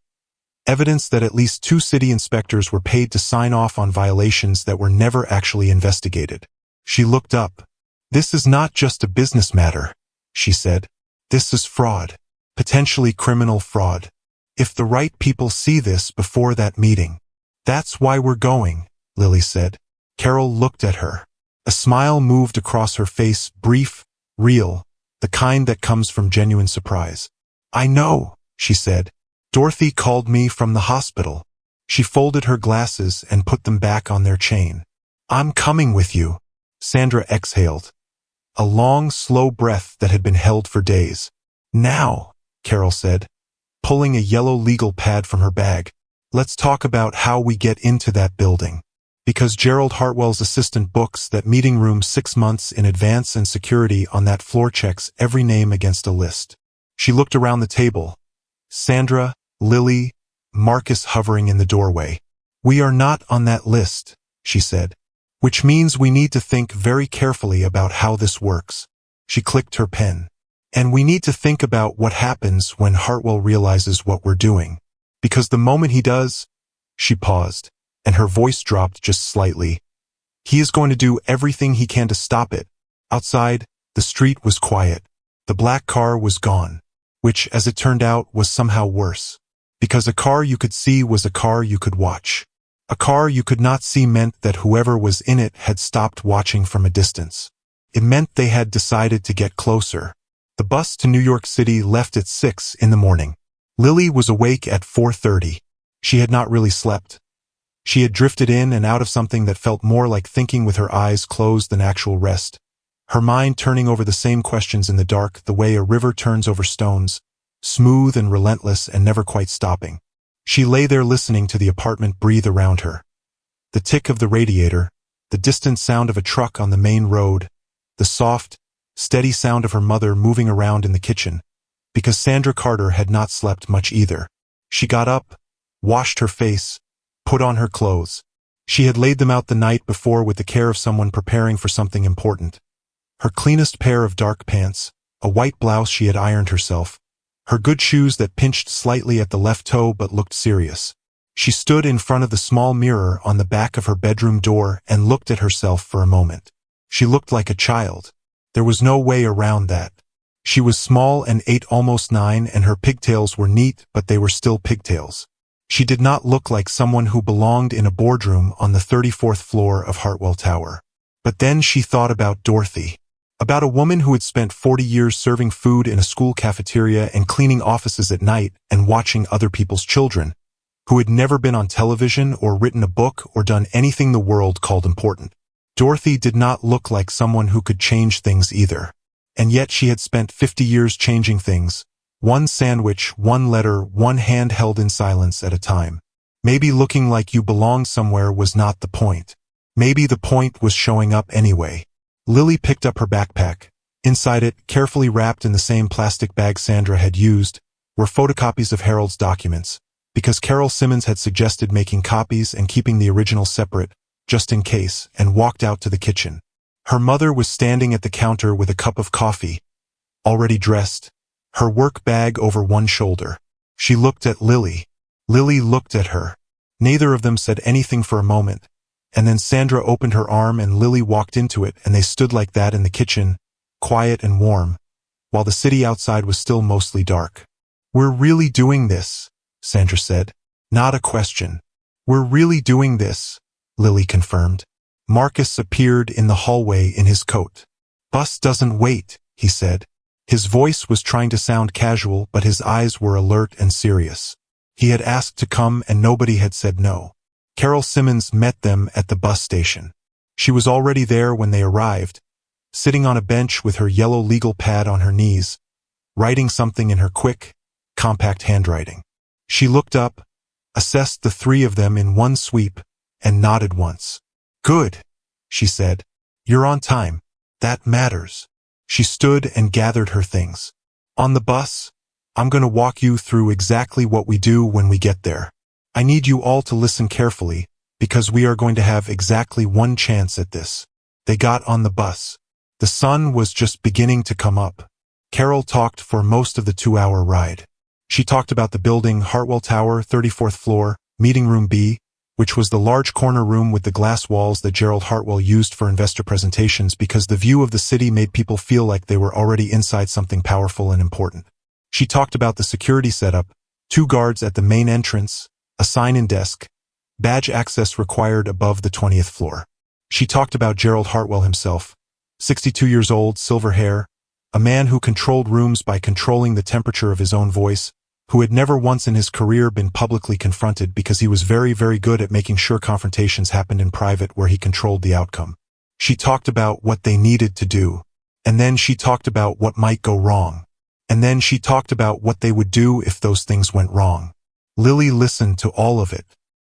Evidence that at least 2 city inspectors were paid to sign off on violations that were never actually investigated. She looked up. This is not just a business matter, she said. This is fraud. Potentially criminal fraud. If the right people see this before that meeting. That's why we're going, Lily said. Carol looked at her. A smile moved across her face, brief, real, the kind that comes from genuine surprise. I know, she said. Dorothy called me from the hospital. She folded her glasses and put them back on their chain. I'm coming with you. Sandra exhaled. A long, slow breath that had been held for days. Now, Carol said, pulling a yellow legal pad from her bag. Let's talk about how we get into that building. Because Gerald Hartwell's assistant books that meeting room 6 months in advance and security on that floor checks every name against a list. She looked around the table. Sandra, Lily, Marcus hovering in the doorway. We are not on that list, she said. Which means we need to think very carefully about how this works. She clicked her pen. And we need to think about what happens when Hartwell realizes what we're doing. Because the moment he does, she paused, and her voice dropped just slightly. He is going to do everything he can to stop it. Outside, the street was quiet. The black car was gone, which, as it turned out, was somehow worse. Because a car you could see was a car you could watch. A car you could not see meant that whoever was in it had stopped watching from a distance. It meant they had decided to get closer. The bus to New York City left at 6 in the morning. Lily was awake at 4:30. She had not really slept. She had drifted in and out of something that felt more like thinking with her eyes closed than actual rest. Her mind turning over the same questions in the dark, the way a river turns over stones, smooth and relentless and never quite stopping. She lay there listening to the apartment breathe around her. The tick of the radiator, the distant sound of a truck on the main road, the soft, steady sound of her mother moving around in the kitchen, because Sandra Carter had not slept much either. She got up, washed her face, put on her clothes. She had laid them out the night before with the care of someone preparing for something important. Her cleanest pair of dark pants, a white blouse she had ironed herself, her good shoes that pinched slightly at the left toe but looked serious. She stood in front of the small mirror on the back of her bedroom door and looked at herself for a moment. She looked like a child. There was no way around that. She was small and ate almost 9, and her pigtails were neat, but they were still pigtails. She did not look like someone who belonged in a boardroom on the 34th floor of Hartwell Tower. But then she thought about Dorothy. About a woman who had spent 40 years serving food in a school cafeteria and cleaning offices at night and watching other people's children, who had never been on television or written a book or done anything the world called important. Dorothy did not look like someone who could change things either. And yet she had spent 50 years changing things, one sandwich, one letter, one hand held in silence at a time. Maybe looking like you belonged somewhere was not the point. Maybe the point was showing up anyway. Lily picked up her backpack. Inside it, carefully wrapped in the same plastic bag Sandra had used, were photocopies of Harold's documents, because Carol Simmons had suggested making copies and keeping the original separate, just in case, and walked out to the kitchen. Her mother was standing at the counter with a cup of coffee, already dressed, her work bag over one shoulder. She looked at Lily. Lily looked at her. Neither of them said anything for a moment, and then Sandra opened her arm and Lily walked into it, and they stood like that in the kitchen, quiet and warm, while the city outside was still mostly dark. "We're really doing this," Sandra said. Not a question. "We're really doing this," Lily confirmed. Marcus appeared in the hallway in his coat. "Bus doesn't wait," he said. His voice was trying to sound casual, but his eyes were alert and serious. He had asked to come and nobody had said no. Carol Simmons met them at the bus station. She was already there when they arrived, sitting on a bench with her yellow legal pad on her knees, writing something in her quick, compact handwriting. She looked up, assessed the three of them in one sweep, and nodded once. "Good," she said. "You're on time. That matters." She stood and gathered her things. "On the bus, I'm going to walk you through exactly what we do when we get there. I need you all to listen carefully, because we are going to have exactly one chance at this." They got on the bus. The sun was just beginning to come up. Carol talked for most of the 2-hour ride. She talked about the building, Hartwell Tower, 34th floor, meeting room B, which was the large corner room with the glass walls that Gerald Hartwell used for investor presentations because the view of the city made people feel like they were already inside something powerful and important. She talked about the security setup, 2 guards at the main entrance, a sign-in desk, badge access required above the 20th floor. She talked about Gerald Hartwell himself, 62 years old, silver hair, a man who controlled rooms by controlling the temperature of his own voice, who had never once in his career been publicly confronted because he was very, very good at making sure confrontations happened in private where he controlled the outcome. She talked about what they needed to do, and then she talked about what might go wrong, and then she talked about what they would do if those things went wrong. Lily listened to all of it.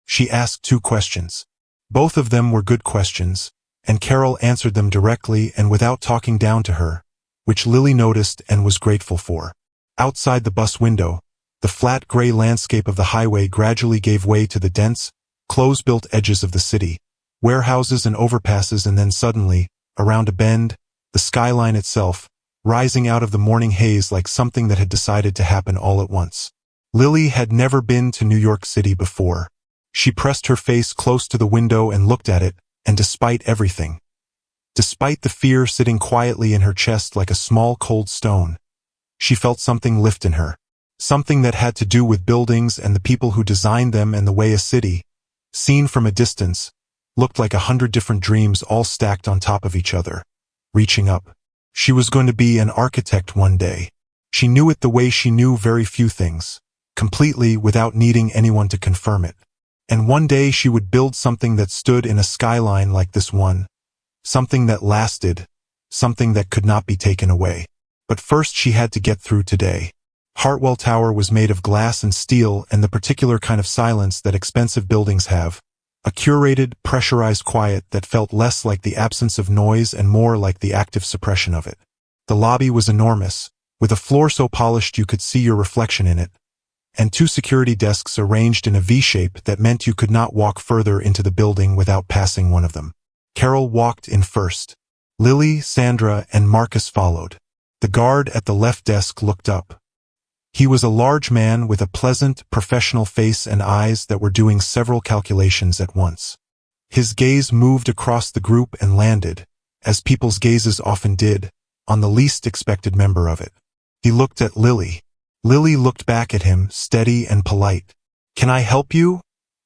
She asked 2 questions. Both of them were good questions, and Carol answered them directly and without talking down to her, which Lily noticed and was grateful for. Outside the bus window, the flat gray landscape of the highway gradually gave way to the dense, close-built edges of the city, warehouses and overpasses, and then suddenly, around a bend, the skyline itself, rising out of the morning haze like something that had decided to happen all at once. Lily had never been to New York City before. She pressed her face close to the window and looked at it, and despite everything, despite the fear sitting quietly in her chest like a small cold stone, she felt something lift in her. Something that had to do with buildings and the people who designed them and the way a city, seen from a distance, looked like 100 different dreams all stacked on top of each other. reaching up. She was going to be an architect one day. She knew it the way she knew very few things, completely without needing anyone to confirm it. And one day she would build something that stood in a skyline like this one, something that lasted, something that could not be taken away. But first she had to get through today. Hartwell Tower was made of glass and steel and the particular kind of silence that expensive buildings have, a curated, pressurized quiet that felt less like the absence of noise and more like the active suppression of it. The lobby was enormous, with a floor so polished you could see your reflection in it, and 2 security desks arranged in a V-shape that meant you could not walk further into the building without passing one of them. Carol walked in first. Lily, Sandra, and Marcus followed. The guard at the left desk looked up. He was a large man with a pleasant, professional face and eyes that were doing several calculations at once. His gaze moved across the group and landed, as people's gazes often did, on the least expected member of it. He looked at Lily. Lily looked back at him, steady and polite. "Can I help you?"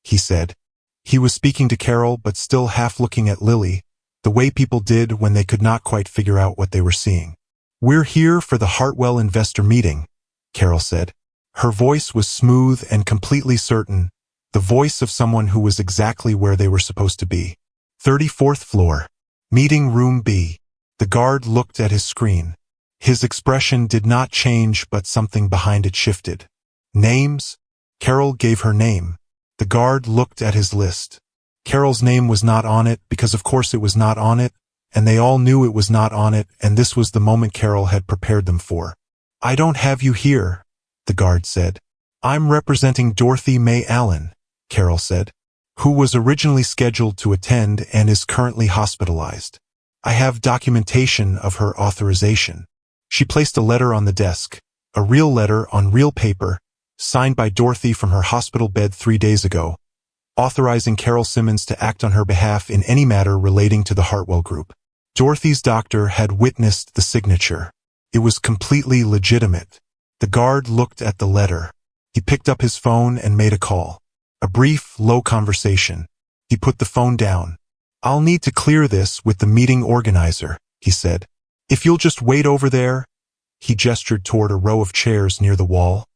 he said. He was speaking to Carol but still half looking at Lily, the way people did when they could not quite figure out what they were seeing. "We're here for the Hartwell investor meeting," Carol said. Her voice was smooth and completely certain, the voice of someone who was exactly where they were supposed to be. 34th floor. Meeting room B. The guard looked at his screen. His expression did not change, but something behind it shifted. "Names?" Carol gave her name. The guard looked at his list. Carol's name was not on it because of course it was not on it, and they all knew it was not on it, and this was the moment Carol had prepared them for. "I don't have you here," the guard said. "I'm representing Dorothy May Allen," Carol said, "who was originally scheduled to attend and is currently hospitalized. I have documentation of her authorization." She placed a letter on the desk, a real letter on real paper, signed by Dorothy from her hospital bed 3 days ago, authorizing Carol Simmons to act on her behalf in any matter relating to the Hartwell Group. Dorothy's doctor had witnessed the signature. It was completely legitimate. The guard looked at the letter. He picked up his phone and made a call. A brief, low conversation. He put the phone down. "I'll need to clear this with the meeting organizer," he said. "If you'll just wait over there," he gestured toward a row of chairs near the wall.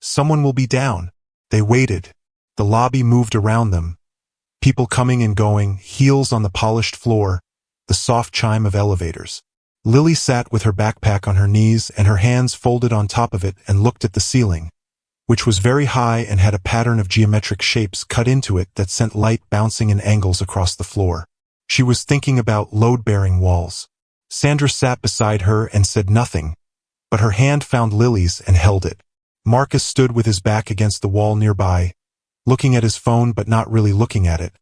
"Someone will be down." They waited. The lobby moved around them. People coming and going, heels on the polished floor, the soft chime of elevators. Lily sat with her backpack on her knees and her hands folded on top of it and looked at the ceiling, which was very high and had a pattern of geometric shapes cut into it that sent light bouncing in angles across the floor. She was thinking about load-bearing walls. Sandra sat beside her and said nothing, but her hand found Lily's and held it. Marcus stood with his back against the wall nearby, looking at his phone but not really looking at it,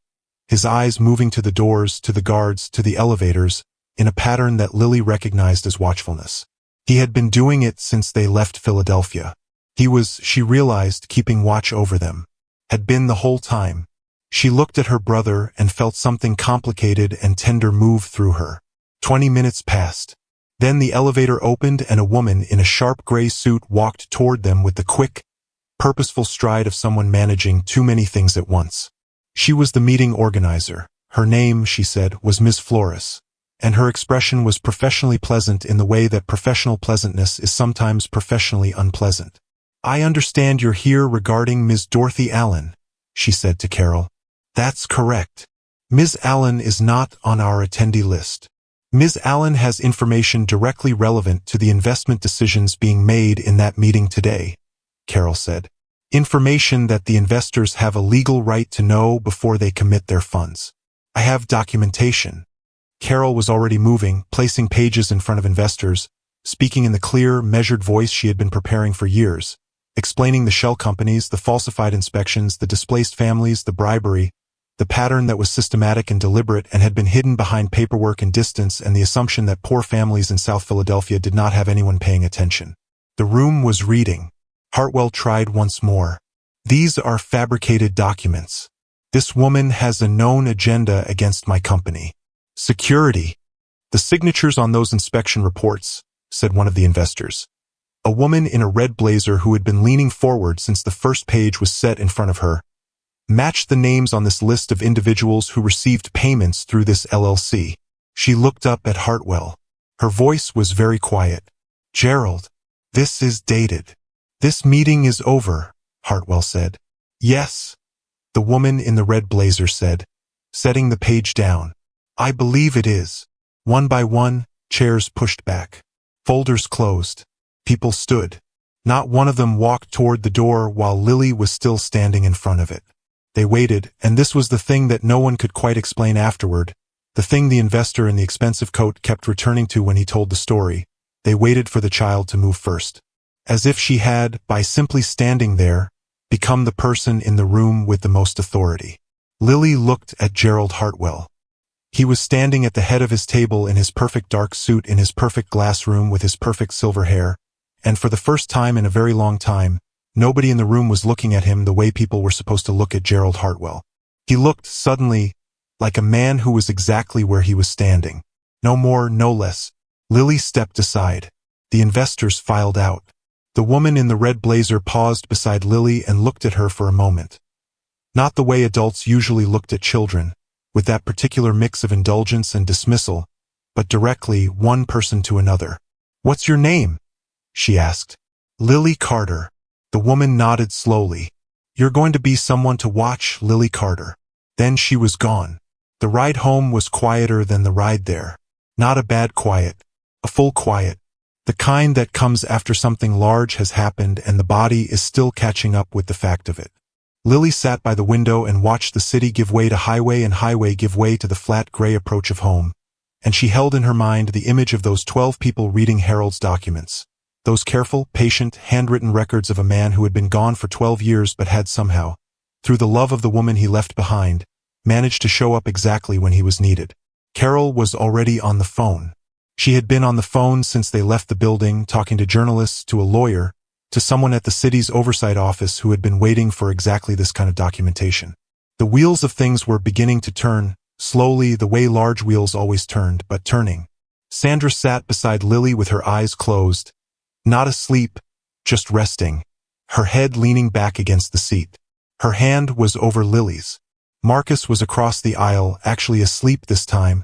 his eyes moving to the doors, to the guards, to the elevators, in a pattern that Lily recognized as watchfulness. He had been doing it since they left Philadelphia. He was, she realized, keeping watch over them. Had been the whole time. She looked at her brother and felt something complicated and tender move through her. 20 minutes passed. Then the elevator opened and a woman in a sharp gray suit walked toward them with the quick, purposeful stride of someone managing too many things at once. She was the meeting organizer. Her name, she said, was Ms. Flores, and her expression was professionally pleasant in the way that professional pleasantness is sometimes professionally unpleasant. "I understand you're here regarding Ms. Dorothy Allen," she said to Carol. "That's correct. Ms. Allen is not on our attendee list. Ms. Allen has information directly relevant to the investment decisions being made in that meeting today," Carol said. "Information that the investors have a legal right to know before they commit their funds. I have documentation." Carol was already moving, placing pages in front of investors, speaking in the clear, measured voice she had been preparing for years, explaining the shell companies, the falsified inspections, the displaced families, the bribery, the pattern that was systematic and deliberate and had been hidden behind paperwork and distance, and the assumption that poor families in South Philadelphia did not have anyone paying attention. The room was reading. Hartwell tried once more. "These are fabricated documents. This woman has a known agenda against my company. Security. The signatures on those inspection reports," said one of the investors. A woman in a red blazer who had been leaning forward since the first page was set in front of her, matched the names on this list of individuals who received payments through this LLC. She looked up at Hartwell. Her voice was very quiet. "Gerald, this is dated. This meeting is over," Hartwell said. "Yes," the woman in the red blazer said, setting the page down. "I believe it is." One by one, chairs pushed back. Folders closed. People stood. Not one of them walked toward the door while Lily was still standing in front of it. They waited, and this was the thing that no one could quite explain afterward, the thing the investor in the expensive coat kept returning to when he told the story. They waited for the child to move first. As if she had, by simply standing there, become the person in the room with the most authority. Lily looked at Gerald Hartwell. He was standing at the head of his table in his perfect dark suit in his perfect glass room with his perfect silver hair, and for the first time in a very long time, nobody in the room was looking at him the way people were supposed to look at Gerald Hartwell. He looked, suddenly, like a man who was exactly where he was standing. No more, no less. Lily stepped aside. The investors filed out. The woman in the red blazer paused beside Lily and looked at her for a moment. Not the way adults usually looked at children, with that particular mix of indulgence and dismissal, but directly, one person to another. "What's your name?" she asked. "Lily Carter." The woman nodded slowly. "You're going to be someone to watch, Lily Carter." Then she was gone. The ride home was quieter than the ride there. Not a bad quiet, a full quiet. The kind that comes after something large has happened and the body is still catching up with the fact of it. Lily sat by the window and watched the city give way to highway and highway give way to the flat gray approach of home, and she held in her mind the image of those 12 people reading Harold's documents. Those careful, patient, handwritten records of a man who had been gone for 12 years but had somehow, through the love of the woman he left behind, managed to show up exactly when he was needed. Carol was already on the phone. She had been on the phone since they left the building, talking to journalists, to a lawyer, to someone at the city's oversight office who had been waiting for exactly this kind of documentation. The wheels of things were beginning to turn, slowly, the way large wheels always turned, but turning. Sandra sat beside Lily with her eyes closed, not asleep, just resting, her head leaning back against the seat. Her hand was over Lily's. Marcus was across the aisle, actually asleep this time,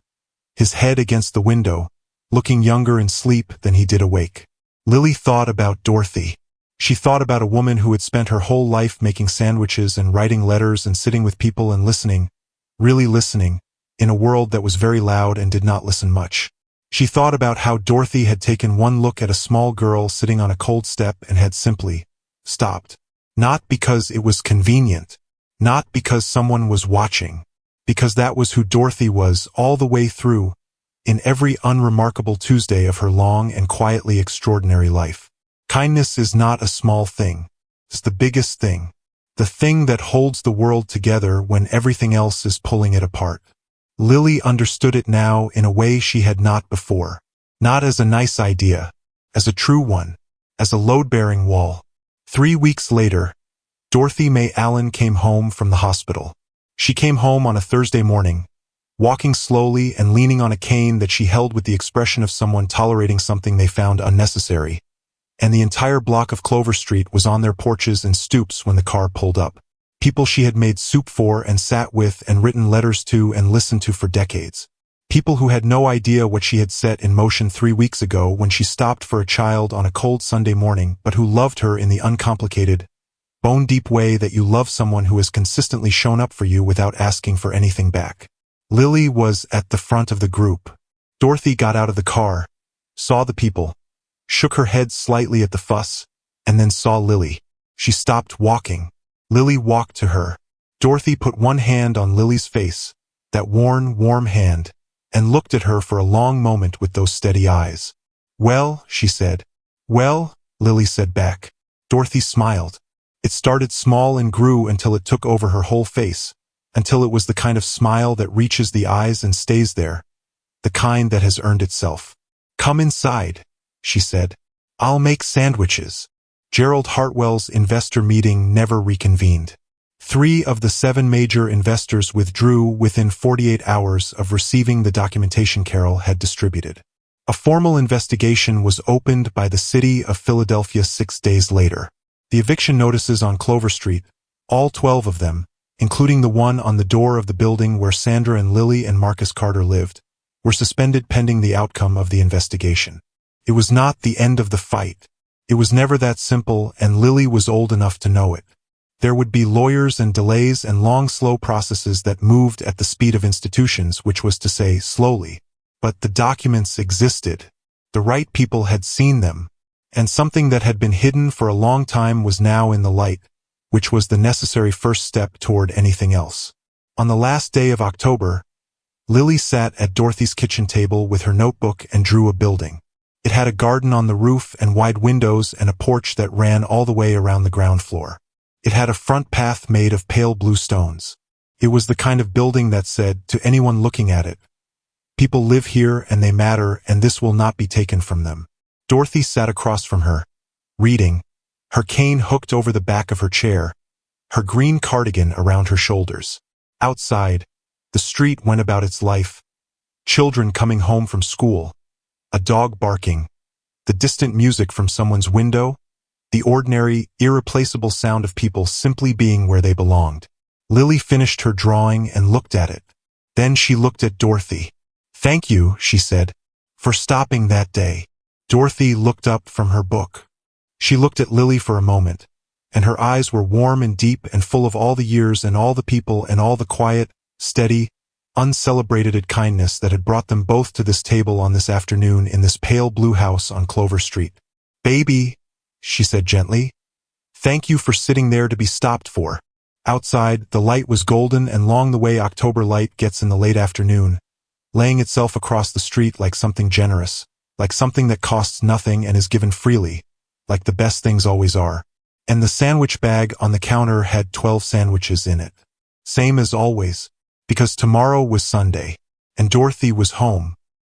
his head against the window, looking younger in sleep than he did awake. Lily thought about Dorothy. She thought about a woman who had spent her whole life making sandwiches and writing letters and sitting with people and listening, really listening, in a world that was very loud and did not listen much. She thought about how Dorothy had taken one look at a small girl sitting on a cold step and had simply stopped. Not because it was convenient, not because someone was watching, because that was who Dorothy was all the way through, in every unremarkable Tuesday of her long and quietly extraordinary life. Kindness is not a small thing. It's the biggest thing. The thing that holds the world together when everything else is pulling it apart. Lily understood it now in a way she had not before. Not as a nice idea, as a true one, as a load-bearing wall. 3 weeks later, Dorothy May Allen came home from the hospital. She came home on a Thursday morning, walking slowly and leaning on a cane that she held with the expression of someone tolerating something they found unnecessary, and the entire block of Clover Street was on their porches and stoops when the car pulled up. People she had made soup for and sat with and written letters to and listened to for decades. People who had no idea what she had set in motion 3 weeks ago when she stopped for a child on a cold Sunday morning, but who loved her in the uncomplicated, bone-deep way that you love someone who has consistently shown up for you without asking for anything back. Lily was at the front of the group. Dorothy got out of the car, saw the people, shook her head slightly at the fuss, and then saw Lily. She stopped walking. Lily walked to her. Dorothy put one hand on Lily's face, that worn, warm hand, and looked at her for a long moment with those steady eyes. "Well," she said. "Well," Lily said back. Dorothy smiled. It started small and grew until it took over her whole face, until it was the kind of smile that reaches the eyes and stays there, the kind that has earned itself. "Come inside," she said. "I'll make sandwiches." Gerald Hartwell's investor meeting never reconvened. 3 of the 7 major investors withdrew within 48 hours of receiving the documentation Carol had distributed. A formal investigation was opened by the city of Philadelphia 6 days later. The eviction notices on Clover Street, all 12 of them, including the one on the door of the building where Sandra and Lily and Marcus Carter lived, were suspended pending the outcome of the investigation. It was not the end of the fight. It was never that simple, and Lily was old enough to know it. There would be lawyers and delays and long, slow processes that moved at the speed of institutions, which was to say, slowly. But the documents existed. The right people had seen them, and something that had been hidden for a long time was now in the light, which was the necessary first step toward anything else. On the last day of October, Lily sat at Dorothy's kitchen table with her notebook and drew a building. It had a garden on the roof and wide windows and a porch that ran all the way around the ground floor. It had a front path made of pale blue stones. It was the kind of building that said to anyone looking at it, "People live here and they matter, and this will not be taken from them." Dorothy sat across from her, reading, her cane hooked over the back of her chair, her green cardigan around her shoulders. Outside, the street went about its life. Children coming home from school, a dog barking, the distant music from someone's window, the ordinary, irreplaceable sound of people simply being where they belonged. Lily finished her drawing and looked at it. Then she looked at Dorothy. "Thank you," she said, "for stopping that day." Dorothy looked up from her book. She looked at Lily for a moment, and her eyes were warm and deep and full of all the years and all the people and all the quiet, steady, uncelebrated kindness that had brought them both to this table on this afternoon in this pale blue house on Clover Street. "Baby," she said gently, "thank you for sitting there to be stopped for." Outside, the light was golden and long the way October light gets in the late afternoon, laying itself across the street like something generous, like something that costs nothing and is given freely, like the best things always are. And the sandwich bag on the counter had 12 sandwiches in it. Same as always, because tomorrow was Sunday, and Dorothy was home.